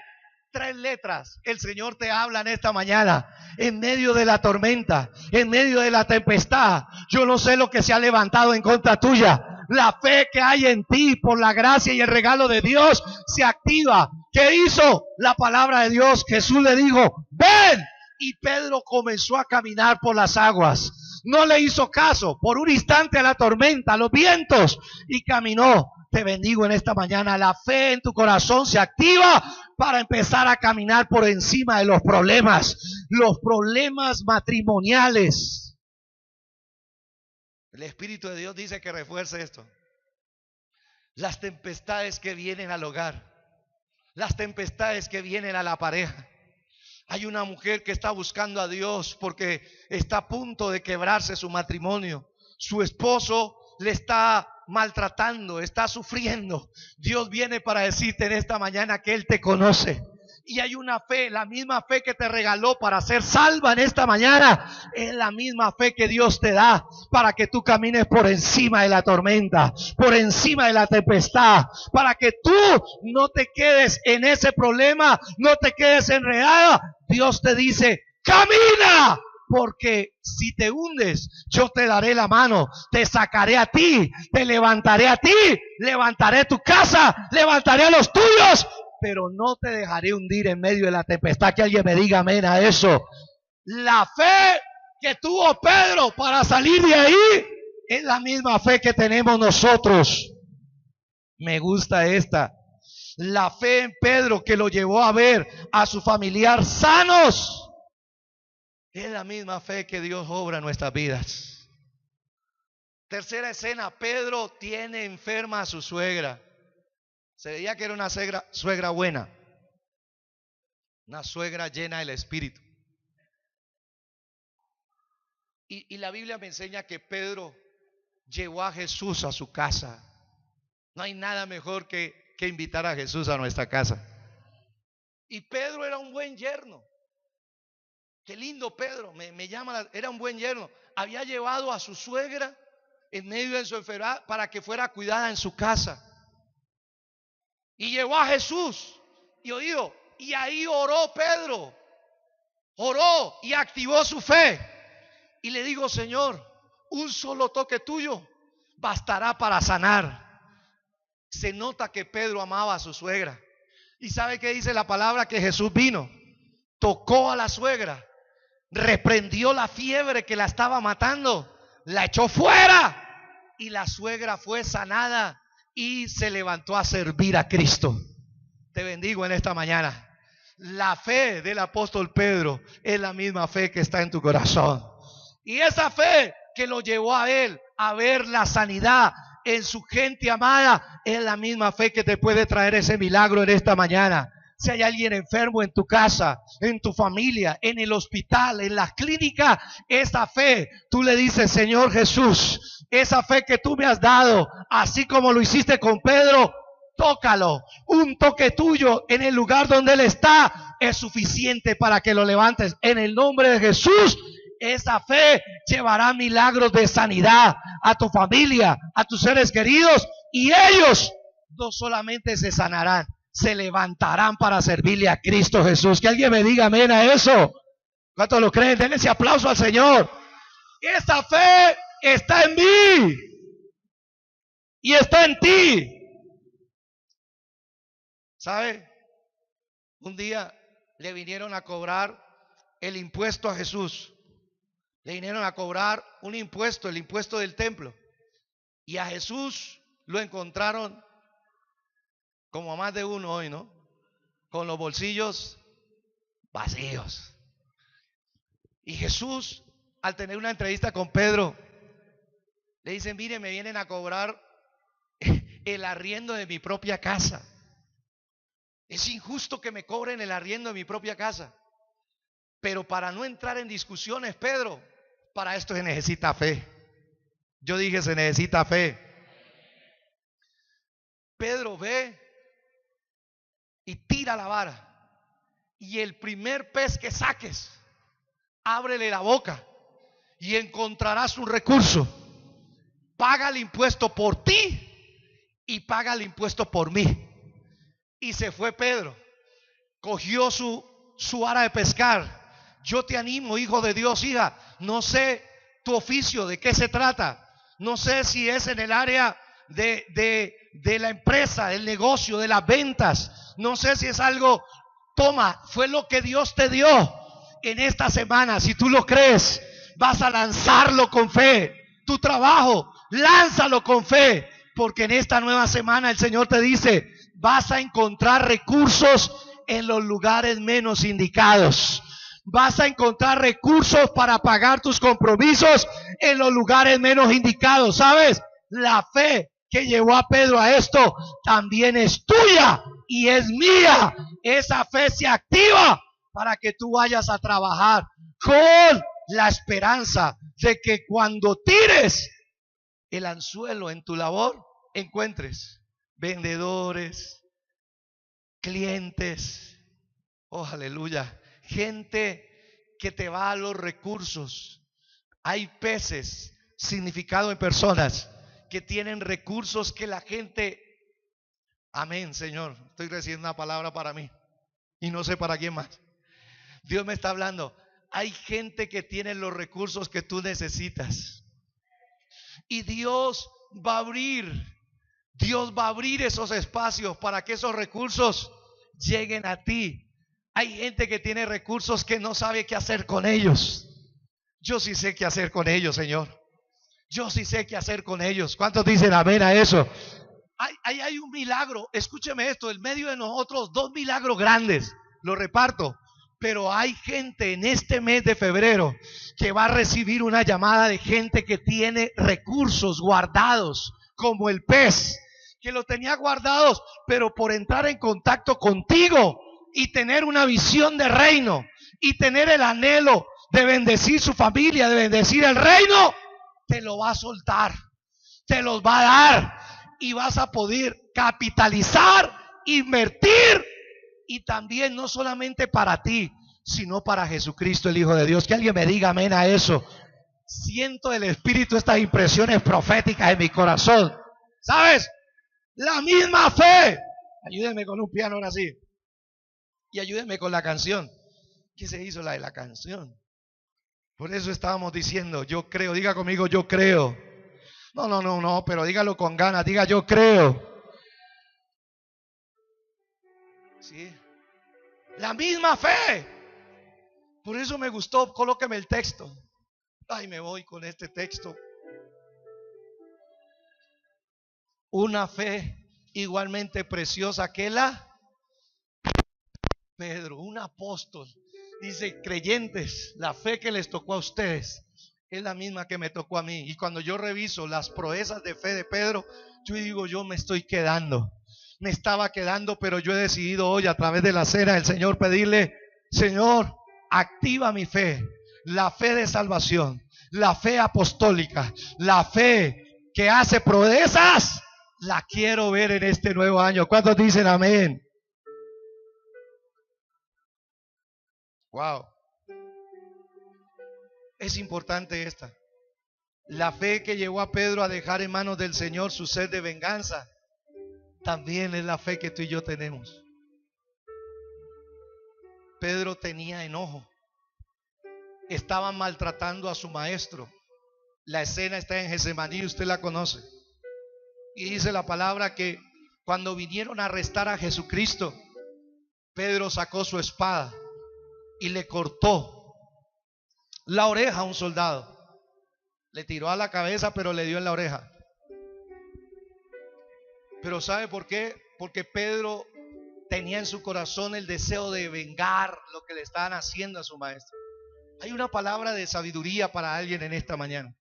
3 letras. El Señor te habla en esta mañana, en medio de la tormenta, en medio de la tempestad. Yo no sé lo que se ha levantado en contra tuya. La fe que hay en ti por la gracia y el regalo de Dios se activa. ¿Qué hizo la palabra de Dios? Jesús le dijo, ven. Y Pedro comenzó a caminar por las aguas. No le hizo caso por un instante a la tormenta, a los vientos, y caminó. Te bendigo en esta mañana. La fe en tu corazón se activa para empezar a caminar por encima de los problemas matrimoniales. El Espíritu de Dios dice que refuerce esto. Las tempestades que vienen al hogar, las tempestades que vienen a la pareja. Hay una mujer que está buscando a Dios porque está a punto de quebrarse su matrimonio. Su esposo le está maltratando, está sufriendo. Dios viene para decirte en esta mañana que Él te conoce. Y hay una fe, la misma fe que te regaló para ser salva en esta mañana, es la misma fe que Dios te da para que tú camines por encima de la tormenta, por encima de la tempestad, para que tú no te quedes en ese problema, no te quedes enredada. Dios te dice, camina, porque si te hundes, yo te daré la mano, te sacaré a ti, te levantaré a ti, levantaré tu casa, levantaré a los tuyos, pero no te dejaré hundir en medio de la tempestad. Que alguien me diga amén a eso. La fe que tuvo Pedro para salir de ahí es la misma fe que tenemos nosotros. Me gusta esta. La fe en Pedro que lo llevó a ver a su familiar sanos es la misma fe que Dios obra en nuestras vidas. Tercera escena, Pedro tiene enferma a su suegra. Se veía que era una suegra buena, una suegra llena del Espíritu. Y la Biblia me enseña que Pedro llevó a Jesús a su casa. No hay nada mejor que invitar a Jesús a nuestra casa. Y Pedro era un buen yerno. Qué lindo Pedro, era un buen yerno. Había llevado a su suegra en medio de su enfermedad para que fuera cuidada en su casa. Y llevó a Jesús. Y ahí oró Pedro. Oró y activó su fe. Y le digo, Señor, un solo toque tuyo bastará para sanar. Se nota que Pedro amaba a su suegra. ¿Y sabe qué dice la palabra? Que Jesús vino, tocó a la suegra, reprendió la fiebre que la estaba matando, la echó fuera y la suegra fue sanada y se levantó a servir a Cristo. Te bendigo en esta mañana. La fe del apóstol Pedro es la misma fe que está en tu corazón. Y esa fe que lo llevó a él a ver la sanidad en su gente amada es la misma fe que te puede traer ese milagro en esta mañana. Si hay alguien enfermo en tu casa, en tu familia, en el hospital, en la clínica, esa fe, tú le dices, Señor Jesús, esa fe que tú me has dado, así como lo hiciste con Pedro, tócalo. Un toque tuyo en el lugar donde Él está es suficiente para que lo levantes. En el nombre de Jesús, esa fe llevará milagros de sanidad a tu familia, a tus seres queridos, y ellos no solamente se sanarán, se levantarán para servirle a Cristo Jesús. Que alguien me diga amén a eso. ¿Cuántos lo creen? Denle ese aplauso al Señor. Esa fe está en mí y está en ti. ¿Sabe? Un día le vinieron a cobrar el impuesto a Jesús. Le vinieron a cobrar un impuesto, el impuesto del templo. Y a Jesús lo encontraron, como a más de uno hoy, ¿no? Con los bolsillos vacíos. Y Jesús, al tener una entrevista con Pedro, le dice: mire, me vienen a cobrar el arriendo de mi propia casa. Es injusto que me cobren el arriendo de mi propia casa. Pero para no entrar en discusiones, Pedro, para esto se necesita fe. Yo dije, se necesita fe. Pedro ve y tira la vara, y el primer pez que saques, ábrele la boca y encontrarás un recurso. Paga el impuesto por ti y paga el impuesto por mí. Y se fue Pedro, cogió su vara de pescar. Yo te animo, hijo de Dios, hija, no sé tu oficio, de qué se trata. No sé si es en el área de la empresa, del negocio, de las ventas. No sé si es algo. Toma, fue lo que Dios te dio en esta semana. Si tú lo crees, vas a lanzarlo con fe. Tu trabajo, lánzalo con fe, porque en esta nueva semana el Señor te dice: vas a encontrar recursos en los lugares menos indicados. Vas a encontrar recursos para pagar tus compromisos en los lugares menos indicados. ¿Sabes? La fe que llevó a Pedro a esto también es tuya y es mía. Esa fe se activa para que tú vayas a trabajar con la esperanza de que cuando tires el anzuelo en tu labor, encuentres vendedores, clientes, oh aleluya, gente que te va a los recursos. Hay peces, significado en personas que tienen recursos que la gente, amén, Señor, estoy recibiendo una palabra para mí y no sé para quién más. Dios me está hablando. Hay gente que tiene los recursos que tú necesitas, y Dios va a abrir esos espacios para que esos recursos lleguen a ti. Hay gente que tiene recursos que no sabe qué hacer con ellos. Yo sí sé qué hacer con ellos, Señor. Yo sí sé qué hacer con ellos. ¿Cuántos dicen amén a eso? Hay un milagro. Escúcheme esto: en medio de nosotros, dos milagros grandes. Lo reparto. Pero hay gente en este mes de febrero que va a recibir una llamada de gente que tiene recursos guardados, como el pez, que lo tenía guardados, pero por entrar en contacto contigo y tener una visión de reino y tener el anhelo de bendecir su familia, de bendecir el reino, te lo va a soltar, te los va a dar, y vas a poder capitalizar, invertir, y también no solamente para ti, sino para Jesucristo, el Hijo de Dios. Que alguien me diga amén a eso. Siento del Espíritu estas impresiones proféticas en mi corazón. ¿Sabes? La misma fe. Ayúdenme con un piano ahora sí. Y ayúdenme con la canción. ¿Qué se hizo la de la canción? Por eso estábamos diciendo, yo creo. Diga conmigo, yo creo. No, pero dígalo con ganas. Diga, yo creo. Sí. La misma fe. Por eso me gustó. Colóqueme el texto. Ay, me voy con este texto. Una fe igualmente preciosa que la Pedro, un apóstol. Dice: creyentes, la fe que les tocó a ustedes es la misma que me tocó a mí. Y cuando yo reviso las proezas de fe de Pedro, yo digo, yo me estoy quedando. Me estaba quedando, pero yo he decidido hoy, a través de la cena del Señor, pedirle: Señor, activa mi fe, la fe de salvación, la fe apostólica, la fe que hace proezas la quiero ver en este nuevo año. ¿Cuántos dicen amén? Wow. Es importante esta. La fe que llevó a Pedro a dejar en manos del Señor su sed de venganza, también es la fe que tú y yo tenemos. Pedro tenía enojo. Estaban maltratando a su maestro. La escena está en Getsemaní, usted la conoce. Y dice la palabra que cuando vinieron a arrestar a Jesucristo, Pedro sacó su espada y le cortó la oreja a un soldado. Le tiró a la cabeza, pero le dio en la oreja. Pero ¿sabe por qué? Porque Pedro tenía en su corazón el deseo de vengar lo que le estaban haciendo a su maestro. Hay una palabra de sabiduría para alguien en esta mañana.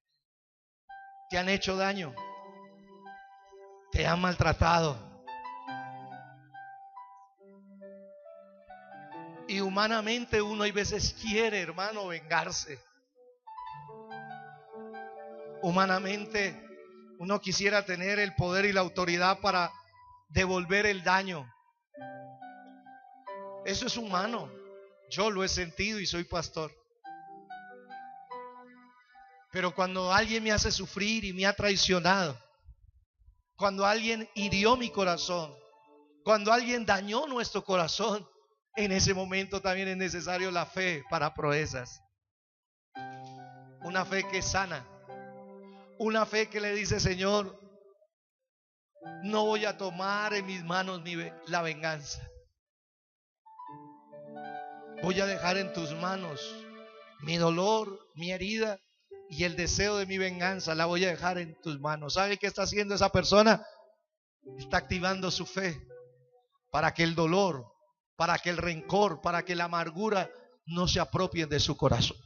Te han hecho daño, te han maltratado, y humanamente uno hay veces quiere, hermano, vengarse. Humanamente uno quisiera tener el poder y la autoridad para devolver el daño. Eso es humano. Yo lo he sentido y soy pastor. Pero cuando alguien me hace sufrir y me ha traicionado, cuando alguien hirió mi corazón, cuando alguien dañó nuestro corazón, en ese momento también es necesario la fe para proezas. Una fe que sana. Una fe que le dice: Señor, no voy a tomar en mis manos la venganza. Voy a dejar en tus manos mi dolor, mi herida y el deseo de mi venganza. La voy a dejar en tus manos. ¿Sabe qué está haciendo esa persona? Está activando su fe para que el dolor, para que el rencor, para que la amargura no se apropien de su corazón.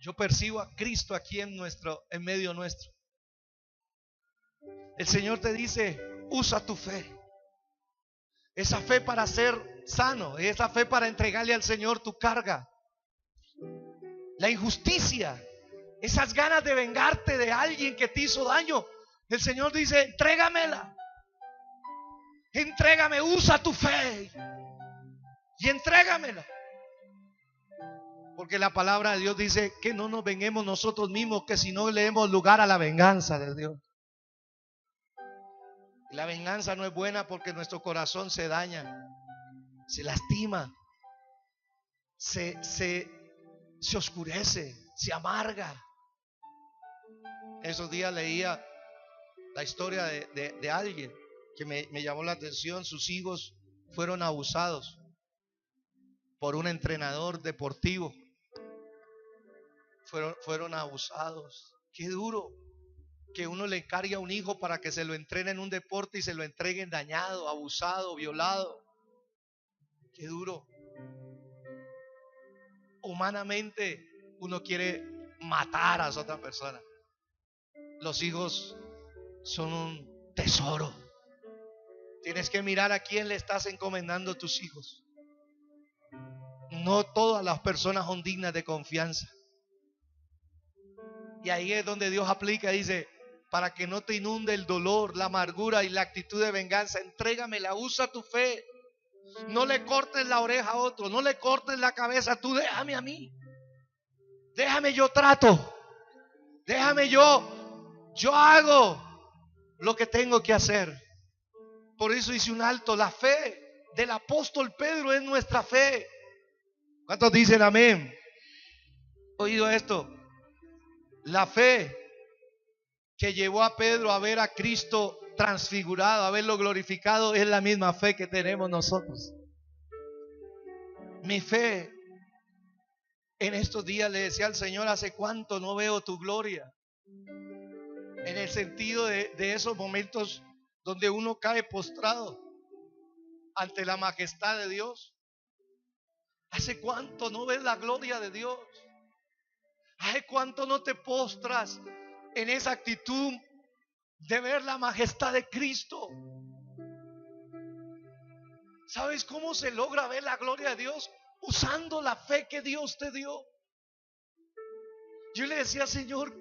Yo percibo a Cristo aquí en medio nuestro. El Señor te dice: usa tu fe. Esa fe para ser sano, esa fe para entregarle al Señor tu carga. La injusticia, esas ganas de vengarte de alguien que te hizo daño, el Señor dice: entrégamela. Entrégame, usa tu fe y entrégamela. Porque la palabra de Dios dice que no nos vengemos nosotros mismos, que si no le demos lugar a la venganza de Dios. La venganza no es buena porque nuestro corazón se daña, se lastima, se oscurece, se amarga. Esos días leía la historia de alguien que me llamó la atención. Sus hijos fueron abusados por un entrenador deportivo. Fueron abusados. Qué duro que uno le encargue a un hijo para que se lo entrene en un deporte y se lo entreguen dañado, abusado, violado. Qué duro. Humanamente uno quiere matar a esa otra persona. Los hijos son un tesoro. Tienes que mirar a quién le estás encomendando tus hijos. No todas las personas son dignas de confianza. Y ahí es donde Dios aplica, dice: para que no te inunde el dolor, la amargura y la actitud de venganza, entrégamela, usa tu fe. No le cortes la oreja a otro, no le cortes la cabeza, tú déjame a mí. Déjame, yo trato. Déjame, yo hago lo que tengo que hacer. Por eso hice un alto. La fe del apóstol Pedro es nuestra fe. ¿Cuántos dicen amén? ¿Oído esto? La fe que llevó a Pedro a ver a Cristo transfigurado, a verlo glorificado, es la misma fe que tenemos nosotros. Mi fe, en estos días le decía al Señor: hace cuánto no veo tu gloria. En el sentido de esos momentos donde uno cae postrado ante la majestad de Dios. ¿Hace cuánto no ves la gloria de Dios? ¿Hace cuánto no te postras en esa actitud de ver la majestad de Cristo? ¿Sabes cómo se logra ver la gloria de Dios? Usando la fe que Dios te dio. Yo le decía: Señor,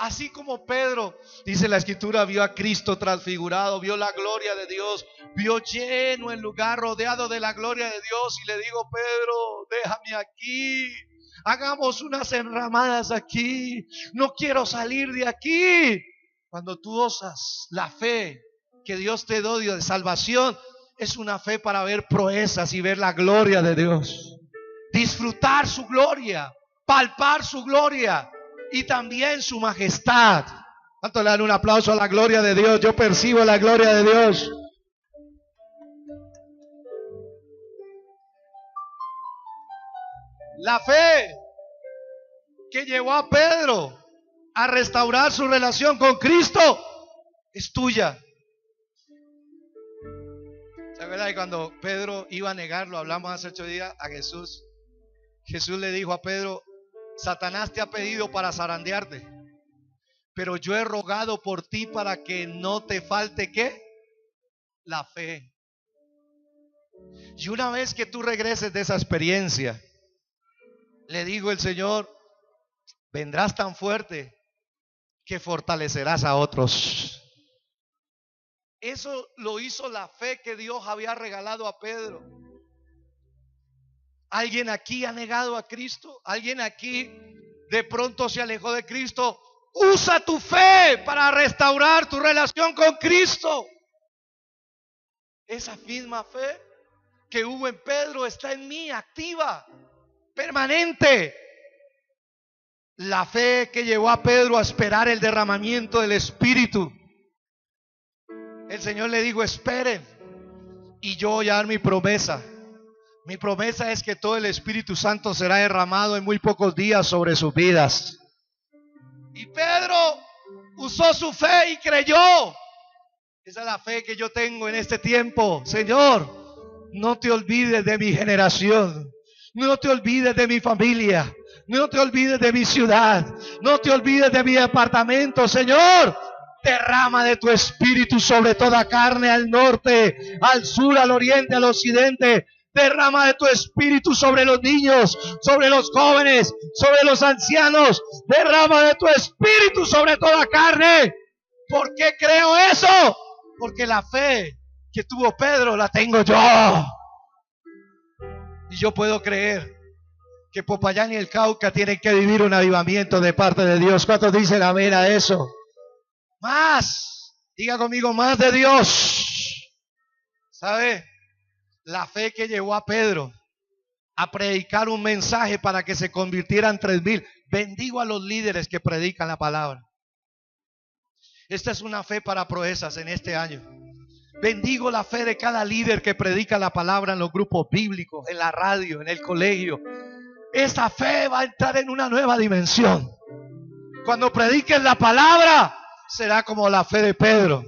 Así como Pedro, dice la escritura, vio a Cristo transfigurado, vio la gloria de Dios, vio lleno el lugar rodeado de la gloria de Dios, y le digo: Pedro, déjame aquí, hagamos unas enramadas aquí, no quiero salir de aquí. Cuando tú osas la fe que Dios te dio de salvación, es una fe para ver proezas y ver la gloria de Dios, disfrutar su gloria, palpar su gloria y también su majestad. ¿Cuánto le dan un aplauso a la gloria de Dios? Yo percibo la gloria de Dios. La fe que llevó a Pedro a restaurar su relación con Cristo es tuya. ¿Se acuerdan que cuando Pedro iba a negarlo, hablamos hace 8 días, a Jesús? Jesús le dijo a Pedro: Satanás te ha pedido para zarandearte, pero yo he rogado por ti para que no te falte ¿qué? La fe. Y una vez que tú regreses de esa experiencia, le digo el Señor, vendrás tan fuerte que fortalecerás a otros. Eso lo hizo la fe que Dios había regalado a Pedro. ¿Alguien aquí ha negado a Cristo? ¿Alguien aquí de pronto se alejó de Cristo? Usa tu fe para restaurar tu relación con Cristo. Esa misma fe que hubo en Pedro está en mí, activa, permanente. La fe que llevó a Pedro a esperar el derramamiento del Espíritu. El Señor le dijo: esperen y yo voy a dar mi promesa. Mi promesa es que todo el Espíritu Santo será derramado en muy pocos días sobre sus vidas. Y Pedro usó su fe y creyó. Esa es la fe que yo tengo en este tiempo. Señor, no te olvides de mi generación, no te olvides de mi familia, no te olvides de mi ciudad, no te olvides de mi departamento. Señor, derrama de tu Espíritu sobre toda carne, al norte, al sur, al oriente, al occidente. Derrama de tu Espíritu sobre los niños, sobre los jóvenes, sobre los ancianos. Derrama de tu Espíritu sobre toda carne. ¿Por qué creo eso? Porque la fe que tuvo Pedro la tengo yo. Y yo puedo creer que Popayán y el Cauca tienen que vivir un avivamiento de parte de Dios. ¿Cuántos dicen amén a eso? Más, diga conmigo, más de Dios. ¿Sabe? La fe que llevó a Pedro a predicar un mensaje para que se convirtieran 3,000. Bendigo a los líderes que predican la palabra. Esta es una fe para proezas en este año. Bendigo la fe de cada líder que predica la palabra en los grupos bíblicos, en la radio, en el colegio. Esa fe va a entrar en una nueva dimensión. Cuando prediquen la palabra, será como la fe de Pedro.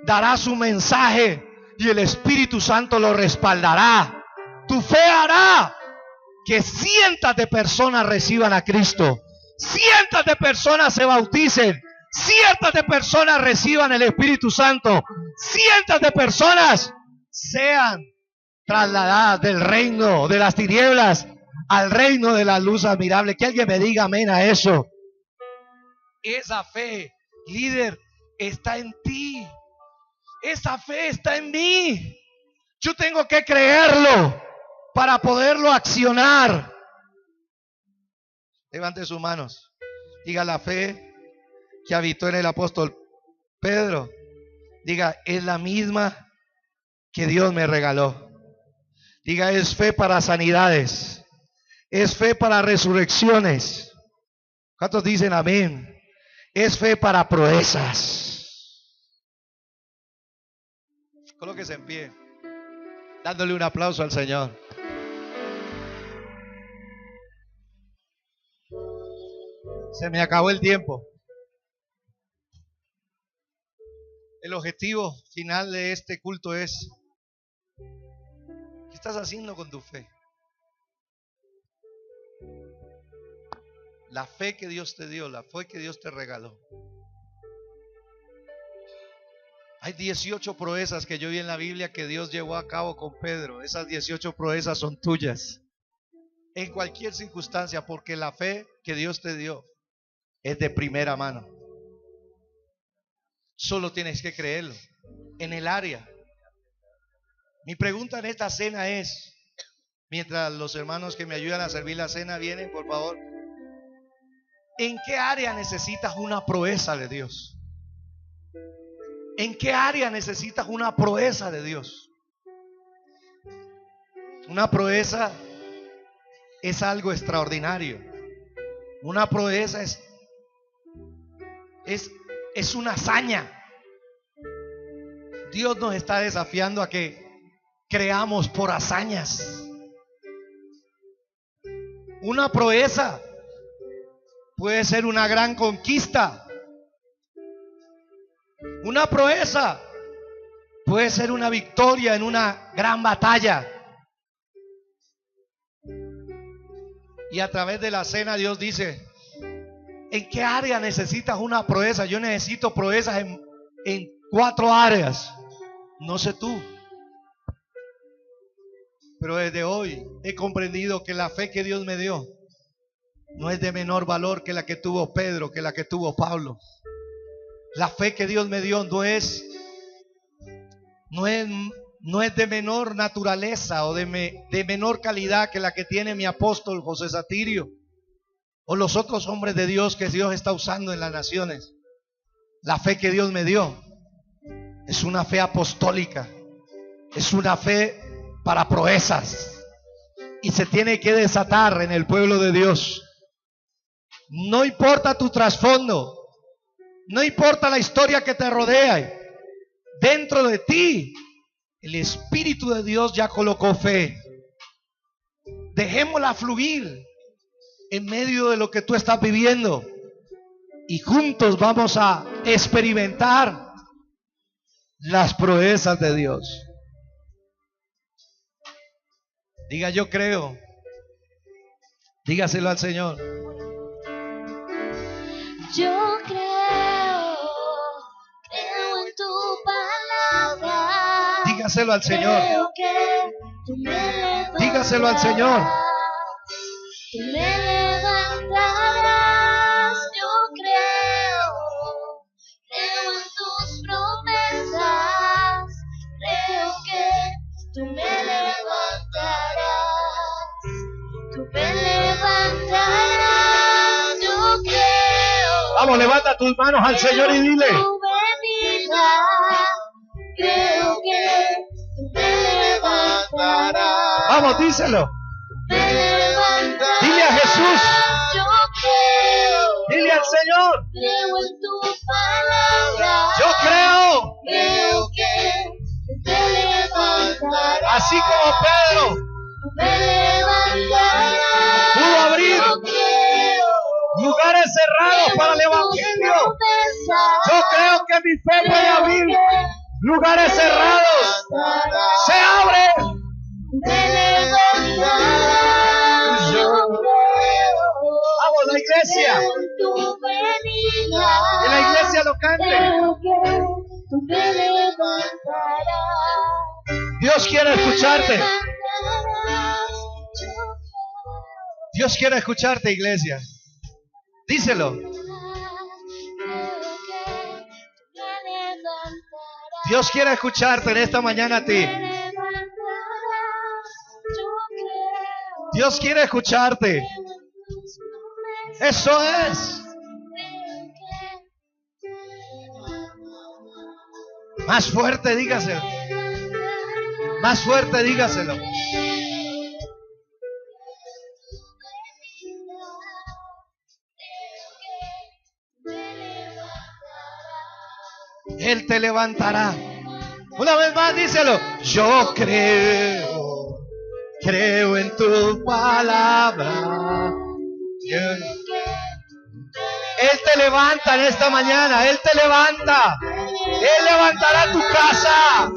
Dará su mensaje y el Espíritu Santo lo respaldará. Tu fe hará que cientos de personas reciban a Cristo, cientos de personas se bauticen, cientos de personas reciban el Espíritu Santo, cientos de personas sean trasladadas del reino de las tinieblas al reino de la luz admirable. Que alguien me diga amén a eso. Esa fe, líder, está en ti. Esa fe está en mí. Yo tengo que creerlo para poderlo accionar. Levante sus manos. Diga: la fe que habitó en el apóstol Pedro. Diga: es la misma que Dios me regaló. Diga: es fe para sanidades. Es fe para resurrecciones. ¿Cuántos dicen amén? Es fe para proezas. Colóquese en pie, dándole un aplauso al Señor. Se me acabó el tiempo. El objetivo final de este culto es: ¿qué estás haciendo con tu fe? La fe que Dios te dio, la fe que Dios te regaló. Hay 18 proezas que yo vi en la Biblia que Dios llevó a cabo con Pedro. Esas 18 proezas son tuyas en cualquier circunstancia, porque la fe que Dios te dio es de primera mano. Solo tienes que creerlo en el área. Mi pregunta en esta cena es, mientras los hermanos que me ayudan a servir la cena vienen, por favor, ¿en qué área necesitas una proeza de Dios? ¿En qué área necesitas una proeza de Dios? Una proeza es algo extraordinario. Una proeza es una hazaña. Dios nos está desafiando a que creamos por hazañas. Una proeza puede ser una gran conquista. Una proeza puede ser una victoria en una gran batalla. Y a través de la cena Dios dice, ¿en qué área necesitas una proeza? Yo necesito proezas en 4 áreas. No sé tú, pero desde hoy he comprendido que la fe que Dios me dio no es de menor valor que la que tuvo Pedro, que la que tuvo Pablo. La fe que Dios me dio no es de menor naturaleza o de menor calidad que la que tiene mi apóstol José Satirio o los otros hombres de Dios que Dios está usando en las naciones. La fe que Dios me dio es una fe apostólica, es una fe para proezas y se tiene que desatar en el pueblo de Dios. No importa tu trasfondo, no importa la historia que te rodea, dentro de ti el Espíritu de Dios ya colocó fe. Dejémosla fluir en medio de lo que tú estás viviendo y juntos vamos a experimentar las proezas de Dios. Diga, yo creo. Dígaselo al Señor. Yo creo en tu palabra. Dígaselo al Señor. Creo que tú me levantarás. Dígaselo al Señor. Tú me levantarás. Yo creo en tus promesas. Creo que tú me levantarás. Tú me levantarás. Yo creo. Vamos, levanta tus manos al Señor y dile. Creo que tú me levantarás. Vamos, díselo. Me levantarás. Dile a Jesús. Yo creo. Dile al Señor. Creo en tu palabra. Yo creo. Creo que tú me levantarás. Así como Pedro Tú me levantarás. pudo abrir Yo creo. lugares cerrados para el Evangelio. Yo creo que mi fe puede abrir lugares cerrados. Se abre. Me levantarás. Yo creo. Vamos, la iglesia. Creo en tu venida. Que la iglesia lo cante. Creo que tú me levantarás. Dios quiere escucharte. Yo creo. Dios quiere escucharte, iglesia. Díselo. Dios quiere escucharte en esta mañana a ti. Dios quiere escucharte. Eso es. Más fuerte, dígaselo. Más fuerte, dígaselo. Él te levantará. Una vez más, díselo. Yo creo en tu palabra. Él te levanta en esta mañana. Él te levanta. Él levantará tu casa.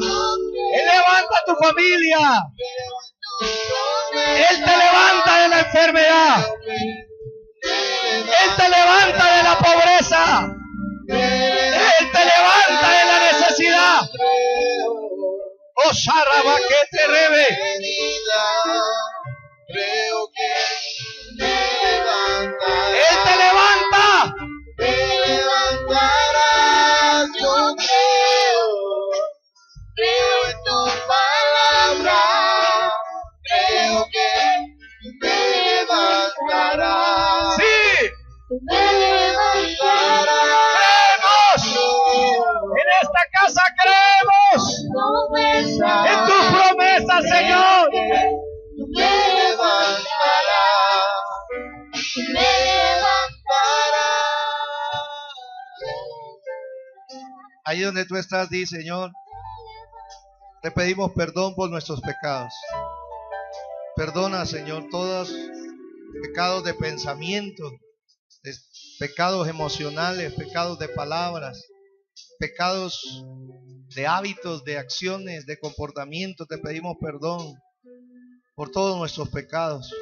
Él levanta tu familia. Él te levanta de la enfermedad. Él te levanta de la pobreza. Él te levanta de la necesidad. Oh, Sharaba, que te rebe. Creo que me levantarás. Él te levanta al Señor. Tú me levantarás, tú me levantarás. Ahí donde tú estás, di: Señor, te pedimos perdón por nuestros pecados. Perdona, Señor, todos pecados de pensamiento, de pecados emocionales, pecados de palabras, pecados de hábitos, de acciones, de comportamiento. Te pedimos perdón por todos nuestros pecados.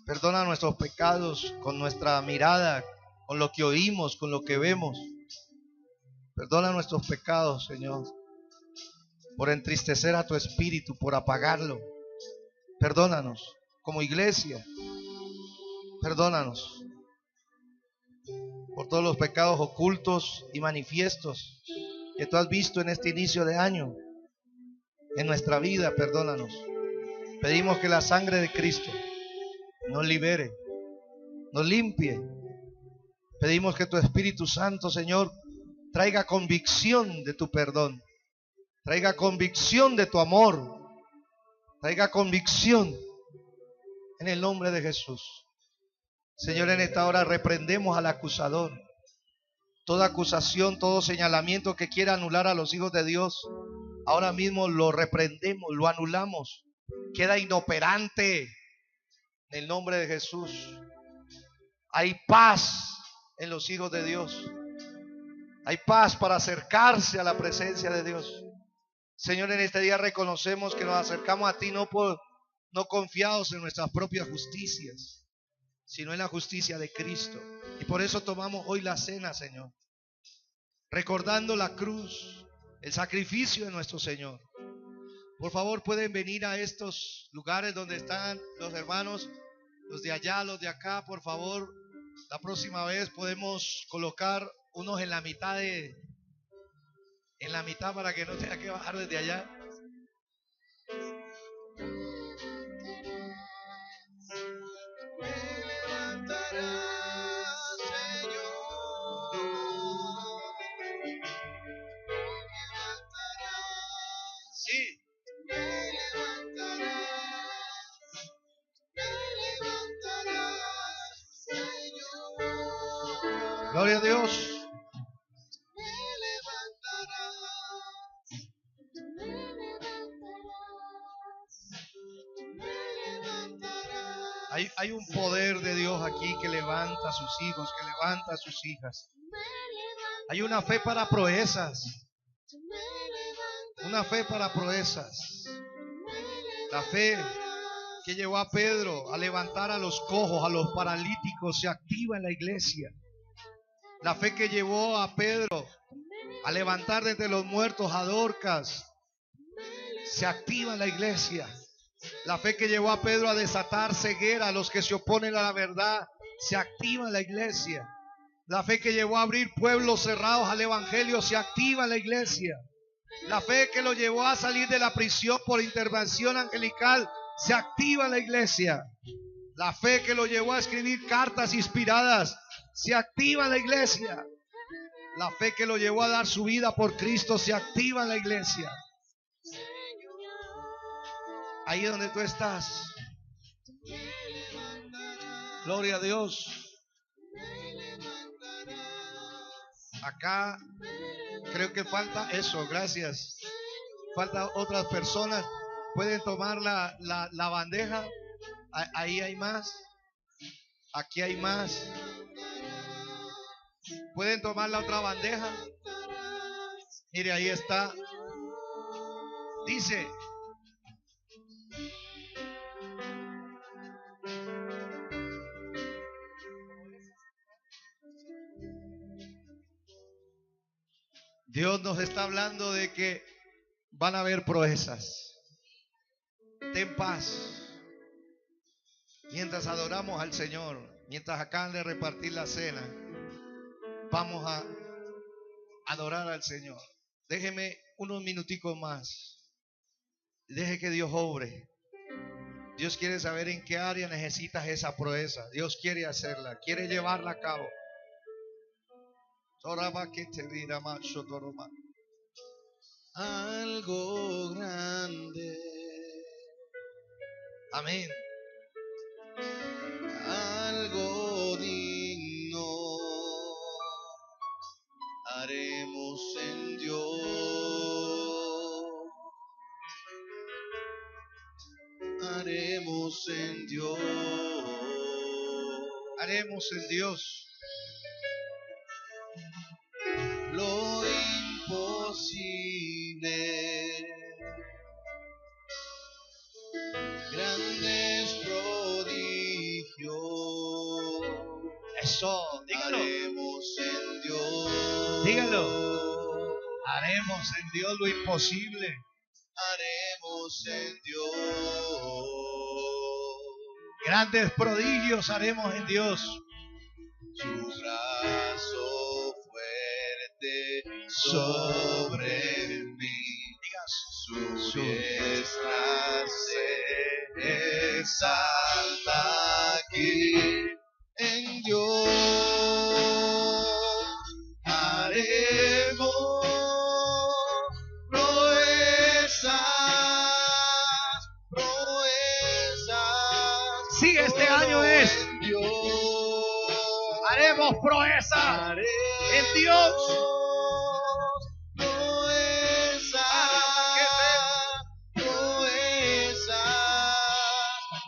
Perdona nuestros pecados con nuestra mirada, con lo que oímos, con lo que vemos. Perdona nuestros pecados, Señor, por entristecer a tu espíritu, por apagarlo. Perdónanos como iglesia. Perdónanos por todos los pecados ocultos y manifiestos que tú has visto en este inicio de año en nuestra vida. Perdónanos. Pedimos que la sangre de Cristo nos libere, nos limpie. Pedimos que tu Espíritu Santo, Señor, traiga convicción de tu perdón, traiga convicción de tu amor, traiga convicción en el nombre de Jesús. Señor, en esta hora reprendemos al acusador. Toda acusación, todo señalamiento que quiera anular a los hijos de Dios, ahora mismo lo reprendemos, lo anulamos. Queda inoperante en el nombre de Jesús. Hay paz en los hijos de Dios. Hay paz para acercarse a la presencia de Dios. Señor, en este día reconocemos que nos acercamos a ti no confiados en nuestras propias justicias, sino en la justicia de Cristo. Y por eso tomamos hoy la cena, Señor, recordando la cruz, el sacrificio de nuestro Señor. Por favor, pueden venir a estos lugares donde están los hermanos, los de allá, los de acá. Por favor, la próxima vez podemos colocar unos en la mitad para que no tenga que bajar desde allá. Sí. Gloria a Dios. Hay un poder de Dios aquí que levanta a sus hijos, que levanta a sus hijas. Hay una fe para proezas. Una fe para proezas. La fe que llevó a Pedro a levantar a los cojos, a los paralíticos, se activa en la iglesia. La fe que llevó a Pedro a levantar de entre los muertos a Dorcas, se activa en la iglesia. La fe que llevó a Pedro a desatar ceguera a los que se oponen a la verdad, se activa en la iglesia. La fe que llevó a abrir pueblos cerrados al evangelio, se activa en la iglesia. La fe que lo llevó a salir de la prisión por intervención angelical, se activa en la iglesia. La fe que lo llevó a escribir cartas inspiradas, se activa en la iglesia. La fe que lo llevó a dar su vida por Cristo, se activa en la iglesia. Ahí donde tú estás. Gloria a Dios. Acá creo que falta eso, gracias. Falta otras personas. Pueden tomar la bandeja. Ahí hay más. Aquí hay más. Pueden tomar la otra bandeja. Mire, ahí está. Dice: Dios nos está hablando de que van a haber proezas. Ten paz. Mientras adoramos al Señor, mientras acaban de repartir la cena, vamos a adorar al Señor. Déjeme unos minuticos más. Deje que Dios obre. Dios quiere saber en qué área necesitas esa proeza. Dios quiere hacerla, quiere llevarla a cabo. algo grande. Amén. Algo digno haremos en Dios. Haremos en Dios. Haremos en Dios lo imposible. Grandes prodigios. Eso, dígalo. Haremos en Dios. Dígalo. Haremos en Dios lo imposible. Haremos en Dios. Grandes prodigios haremos en Dios. Su brazo fuerte sobre mí. Su diestra se exalta aquí. En Dios haremos proezas, proezas. Sí, este año es. Haremos proezas en Dios.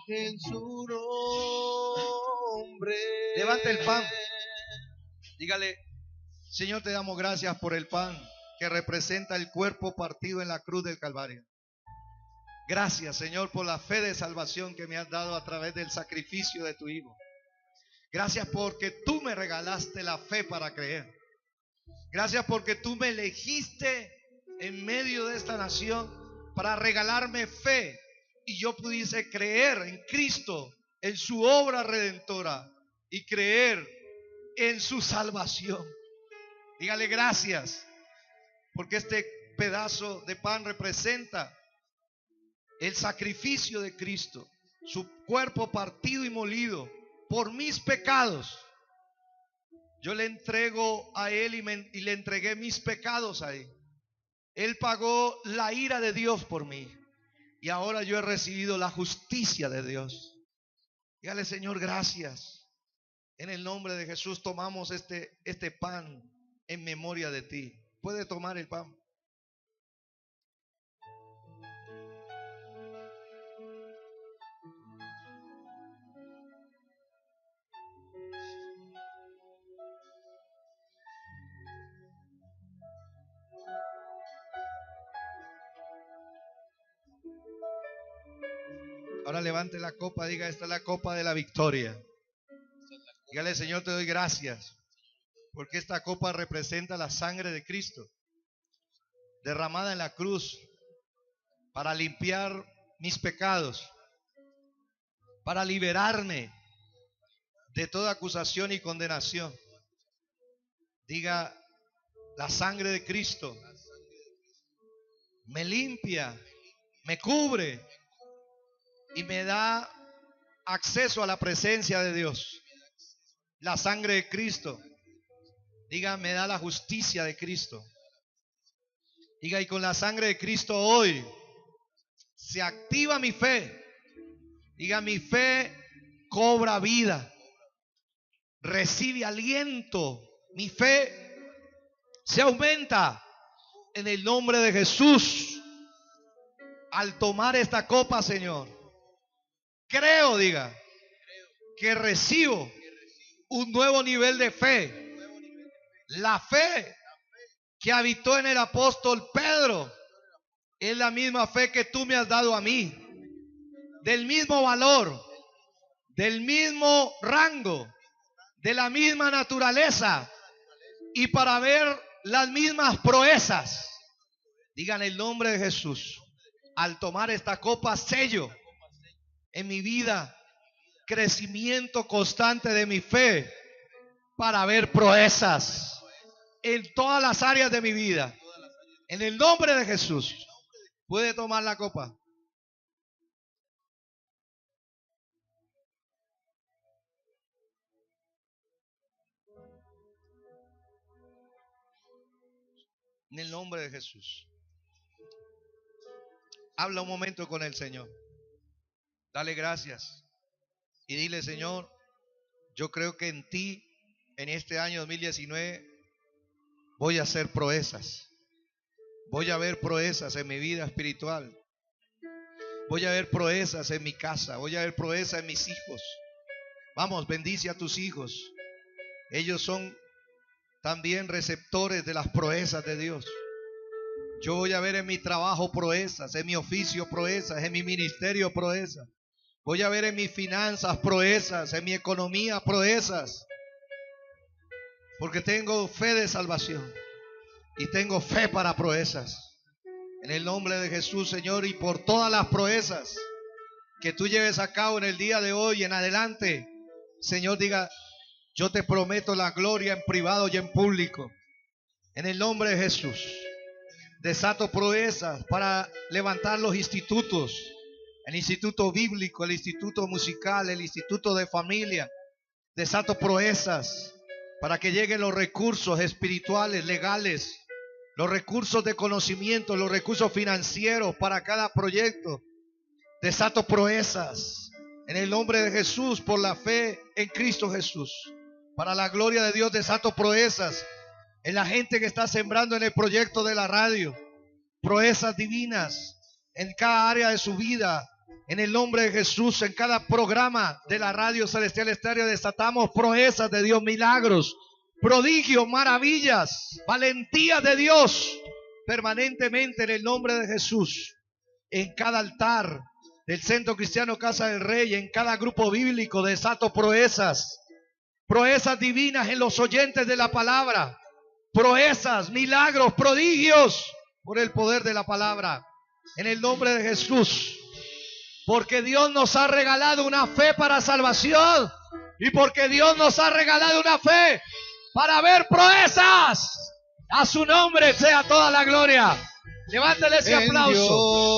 En su nombre. Levante el pan. Dígale: Señor, te damos gracias por el pan que representa el cuerpo partido en la cruz del Calvario. Gracias, Señor, por la fe de salvación que me has dado a través del sacrificio de tu Hijo. Gracias porque tú me regalaste la fe para creer. Gracias porque tú me elegiste en medio de esta nación para regalarme fe. Y yo pudiese creer en Cristo, en su obra redentora y creer en su salvación. Dígale gracias, porque este pedazo de pan representa el sacrificio de Cristo, su cuerpo partido y molido por mis pecados. Yo le entrego a Él y le entregué mis pecados a Él. Él pagó la ira de Dios por mí. Y ahora yo he recibido la justicia de Dios. Dígale: Señor, gracias. En el nombre de Jesús tomamos este pan en memoria de ti. ¿Puede tomar el pan? Ahora levante la copa, diga: esta es la copa de la victoria. Dígale: Señor, te doy gracias, porque esta copa representa la sangre de Cristo, derramada en la cruz, para limpiar mis pecados, para liberarme de toda acusación y condenación. Diga: la sangre de Cristo me limpia, me cubre y me da acceso a la presencia de Dios. La sangre de Cristo, diga, me da la justicia de Cristo. Diga: y con la sangre de Cristo hoy se activa mi fe. Diga: mi fe cobra vida, recibe aliento, mi fe se aumenta en el nombre de Jesús. Al tomar esta copa, Señor, creo, diga, que recibo un nuevo nivel de fe. La fe que habitó en el apóstol Pedro es la misma fe que tú me has dado a mí, del mismo valor, del mismo rango, de la misma naturaleza, y para ver las mismas proezas. Digan el nombre de Jesús. Al tomar esta copa, sello en mi vida crecimiento constante de mi fe para ver proezas en todas las áreas de mi vida. En el nombre de Jesús. Puede tomar la copa. En el nombre de Jesús. Habla un momento con el Señor. Dale gracias. Y dile, Señor, yo creo que en ti, en este año 2019, voy a hacer proezas. Voy a ver proezas en mi vida espiritual. Voy a ver proezas en mi casa. Voy a ver proezas en mis hijos. Vamos, bendice a tus hijos. Ellos son también receptores de las proezas de Dios. Yo voy a ver en mi trabajo proezas, en mi oficio proezas, en mi ministerio proezas. Voy a ver en mis finanzas proezas, en mi economía proezas. Porque tengo fe de salvación y tengo fe para proezas. En el nombre de Jesús, Señor, y por todas las proezas que tú lleves a cabo en el día de hoy en adelante, Señor, diga, yo te prometo la gloria en privado y en público. En el nombre de Jesús, desato proezas para levantar los institutos, el instituto bíblico, el instituto musical, el instituto de familia. Desato proezas para que lleguen los recursos espirituales, legales, los recursos de conocimiento, los recursos financieros para cada proyecto. Desato proezas en el nombre de Jesús por la fe en Cristo Jesús. Para la gloria de Dios, desato proezas en la gente que está sembrando en el proyecto de la radio. Proezas divinas en cada área de su vida. En el nombre de Jesús, en cada programa de la radio Celestial Estéreo desatamos proezas de Dios, milagros, prodigios, maravillas, valentía de Dios permanentemente en el nombre de Jesús. En cada altar del Centro Cristiano Casa del Rey, en cada grupo bíblico desato proezas, proezas divinas en los oyentes de la palabra, proezas, milagros, prodigios por el poder de la palabra. En el nombre de Jesús. Porque Dios nos ha regalado una fe para salvación. Y porque Dios nos ha regalado una fe para ver proezas. A su nombre sea toda la gloria. Levántele ese aplauso.